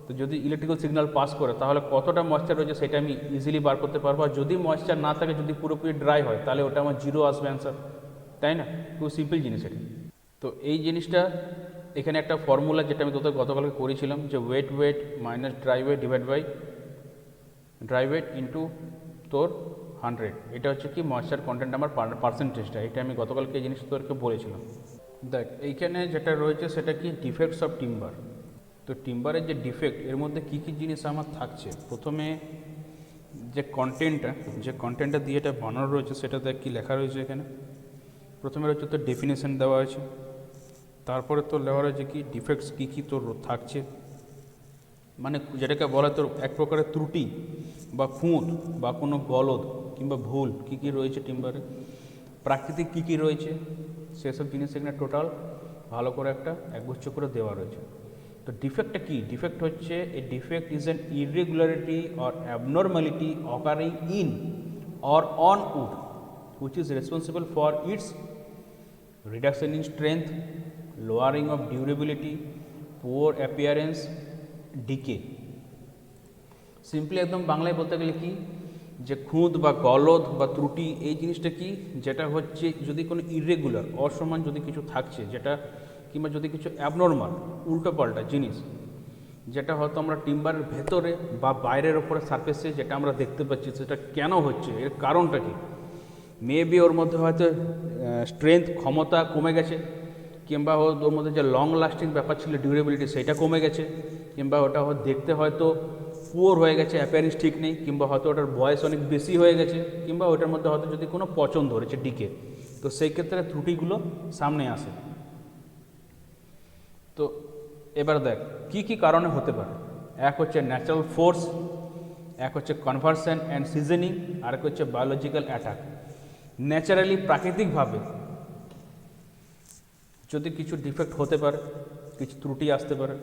S1: তো যদি ইলেকট্রিক্যাল সিগন্যাল পাস করে তাহলে কতটা ময়েশ্চার রয়েছে সেটা আমি ইজিলি বার করতে পারবো। আর যদি ময়েশ্চার না থাকে, যদি পুরোপুরি ড্রাই হয়, তাহলে ওটা আমার জিরো আসবে অ্যান্সার, তাই না? খুব সিম্পল জিনিস এটা। তো এই জিনিসটা এখানে একটা ফর্মুলা যেটা আমি তোদের গতকালকে করেছিলাম, যে wet minus dry weight divide by dry weight into তোর 100, এটা হচ্ছে কি ময়েশ্চার কন্টেন্ট আমার পার্সেন্টেজটা। এটা আমি গতকালকে এই জিনিসটা তোদেরকে বলেছিলাম। দেখ এইখানে যেটা রয়েছে সেটা কি ডিফেক্টস অফ টিম্বার। তো টিম্বারের যে ডিফেক্ট, এর মধ্যে কী কী জিনিস আমার থাকছে। প্রথমে যে কন্টেন্টটা দিয়ে এটা বানানো রয়েছে সেটা দেখ কী লেখা রয়েছে এখানে। প্রথমে রয়েছে তোর ডেফিনেশন দেওয়া আছে, তারপরে তোর লেখা রয়েছে কি ডিফেক্টস কী কী তোর থাকছে, মানে যেটাকে বলা তোর এক প্রকারের ত্রুটি বা খুঁত বা কোনো গলদ কিংবা ভুল কী কী রয়েছে টিম্বারে, প্রাকৃতিক কী কী রয়েছে, সেসব জিনিস এখানে টোটাল ভালো করে একটা একগুচ্ছ করে দেওয়া রয়েছে। তো ডিফেক্টটা কি? ডিফেক্ট হচ্ছে a defect is an irregularity or abnormality occurring in or on wood which is responsible for its reduction in strength, lowering of durability, poor appearance, decay. Simply একদম বাংলায় বলতে গেলে কি, যে খুঁত বা গলদ বা ত্রুটি এই জিনিসটা কি, যেটা হচ্ছে যদি কোনো ইরেগুলার অসমান যদি কিছু থাকছে, যেটা কিংবা যদি কিছু অ্যাবনর্মাল উল্টোপাল্টা জিনিস, যেটা হয়তো আমরা টিম্বারের ভেতরে বা বাইরের ওপরে সারফেসে যেটা আমরা দেখতে পাচ্ছি, সেটা কেন হচ্ছে, এর কারণটা কি। মেবি ওর মধ্যে হয়তো স্ট্রেংথ ক্ষমতা কমে গেছে, কিংবা ওর মধ্যে যে লং লাস্টিং ব্যাপার ছিল ডিউরেবিলিটি সেটা কমে গেছে, কিংবা ওটা দেখতে হয়তো পুয়ার হয়ে গেছে, অ্যাপিয়ারেন্স ঠিক নেই, কিংবা হয়তো ওটার বয়স অনেক বেশি হয়ে গেছে, কিংবা ওটার মধ্যে হয়তো যদি কোনো পচন ধরেছে ডিকে, তো সেই ক্ষেত্রে ত্রুটিগুলো সামনে আসে। তো এবার দেখ কি কি কারণে হতে পারে। এক হচ্ছে ন্যাচারাল ফোর্স, এক হচ্ছে কনভার্সন অ্যান্ড সিজনিং, আর এক হচ্ছে বায়োলজিক্যাল অ্যাটাক। ন্যাচারালি প্রাকৃতিকভাবে যদি কিছু ডিফেক্ট হতে পারে, কিছু ত্রুটি আসতে পারে।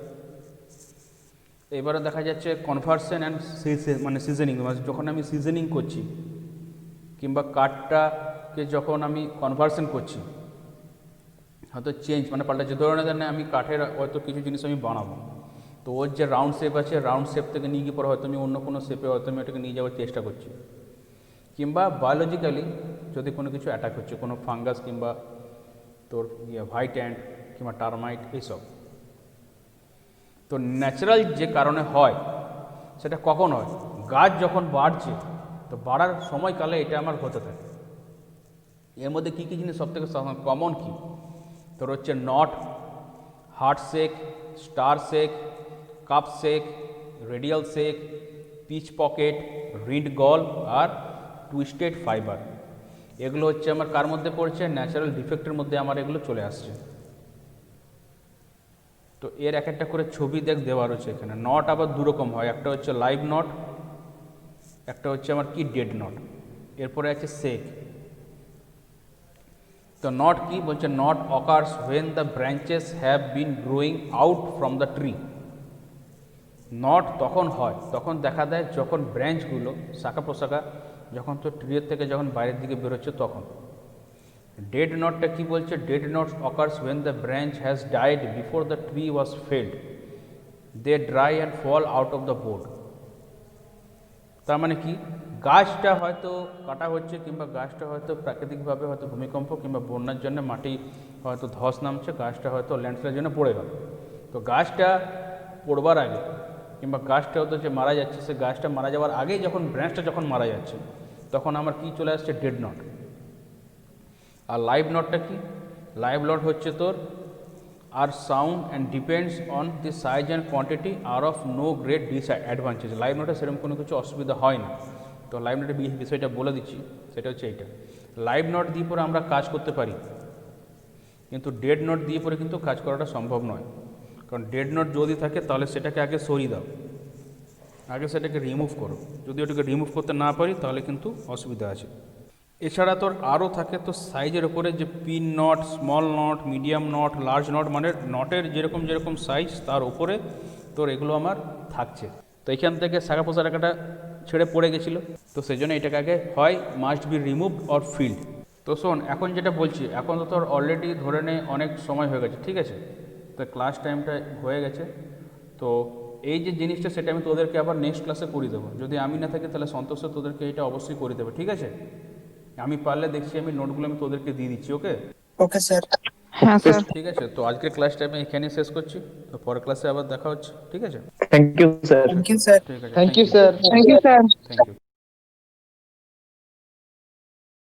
S1: এবারে দেখা যাচ্ছে কনভার্সন অ্যান্ড মানে সিজনিং, মানে যখন আমি সিজনিং করছি কিংবা কাঠটাকে যখন আমি কনভার্সন করছি, হয়তো চেঞ্জ মানে পাল্টা, যে ধরনের আমি কাঠের হয়তো কিছু জিনিস আমি বানাবো, তো ওর যে রাউন্ড শেপ আছে, রাউন্ড শেপ থেকে নিয়ে গিয়ে পরে হয়তো আমি অন্য কোনো শেপে হয়তো আমি ওটাকে নিয়ে যাওয়ার চেষ্টা করছি। কিংবা বায়োলজিক্যালি যদি কোনো কিছু অ্যাটাক হচ্ছে, কোনো ফাঙ্গাস কিংবা তোর হোয়াইট অ্যান্ড কিংবা টার্মাইট এইসব। তো ন্যাচারাল যে কারণে হয় সেটা কখন হয়, গাছ যখন বাড়ছে, তো বাড়ার সময়কালে এটা আমার হতে থাকে। এর মধ্যে কী কী জিনিস সবথেকে কমন কী, তোর হচ্ছে knot, heart shake, star shake, cup shake, radial shake, pitch pocket, rind gall আর টুইস্টেড ফাইবার। এগুলো হচ্ছে আমার কার মধ্যে পড়ছে, ন্যাচারাল ডিফেক্টের মধ্যে আমার এগুলো চলে আসছে। তো এর এক একটা করে ছবি দেওয়া রয়েছে এখানে। নট আবার দুরকম হয়, একটা হচ্ছে লাইভ নট, একটা হচ্ছে আমার কি ডেড নট। এরপরে আছে শেক। তো নট কি বলছে, not occurs when the branches have been growing out from the tree. Not তখন হয়, তখন দেখা দেয় যখন ব্রাঞ্চগুলো শাখা প্রশাখা যখন তো ট্রিয়ের থেকে যখন বাইরের দিকে বেরোচ্ছে তখন। ডেড নটটা কি বলছে, dead knot occurs when the branch has died before the tree was felled, they dry and fall out of the board. তার মানে কি, গাছটা হয়তো কাটা হচ্ছে কিংবা গাছটা হয়তো প্রাকৃতিকভাবে হয়তো ভূমিকম্প কিংবা বন্যার জন্য মাটি হয়তো ধস নামছে, গাছটা হয়তো ল্যান্ডস্লাইডের জন্য পড়ে গেল। তো গাছটা পড়বার আগে কিংবা গাছটা হয়তো যে মারা যাচ্ছে, সে গাছটা মারা যাওয়ার আগে যখন ব্রাঞ্চটা যখন মারা যাচ্ছে, তখন আমার কি চলে আসছে, ডেড নট। আর লাইভ নটটা কি, লাইভ নট হচ্ছে তোর are sound and depends on the size and quantity are of no great disadvantage. Live নটে সেরকম কোনো কিছু অসুবিধা হয় না। তো লাইভ নটের বিষয়টা বলে দিচ্ছি, সেটা হচ্ছে এইটা। লাইভ নট দিয়ে পরে আমরা কাজ করতে পারি, কিন্তু ডেড নট দিয়ে পরে কিন্তু কাজ করাটা সম্ভব নয়। কারণ ডেড নট যদি থাকে তাহলে সেটাকে আগে সরিয়ে দাও, আগে সেটাকে রিমুভ করো। যদি ওটাকে রিমুভ করতে না পারি তাহলে কিন্তু অসুবিধা আছে। এছাড়া তোর আরও থাকে তো সাইজের ওপরে, যে pin not, small not, medium not, large not, মানে নটের যেরকম যেরকম সাইজ তার উপরে তোর এগুলো আমার থাকছে। তো এখান থেকে শাখা প্রশাখাটা ছেড়ে পড়ে গেছিলো, তো সেই জন্য এটাকে আগে হয় must be removed or field. তো শোন, এখন যেটা বলছি, এখন তো তোর অলরেডি ধরে নে অনেক সময় হয়ে গেছে, ঠিক আছে? তো ক্লাস টাইমটা হয়ে গেছে। তো এই যে জিনিসটা সেটা আমি তোদেরকে আবার নেক্সট ক্লাসে করে দেবো। যদি আমি না থাকি তাহলে সন্তোষ তোদেরকে এটা অবশ্যই করে দেবে, ঠিক আছে? আমি পারলে দেখছি আমি নোটগুলো আমি তোদেরকে দিয়ে দিচ্ছি, ওকে?
S3: Okay sir.
S4: হ্যাঁ স্যার।
S1: ঠিক আছে, তো আজকের ক্লাসটা আমি এখানেই শেষ করছি। তো পরের ক্লাসে আবার দেখা হচ্ছে, ঠিক আছে?
S5: Thank you sir.
S3: Thank you sir.
S1: ঠিক আছে,
S2: thank you sir.
S4: Thank you sir.
S1: Thank you.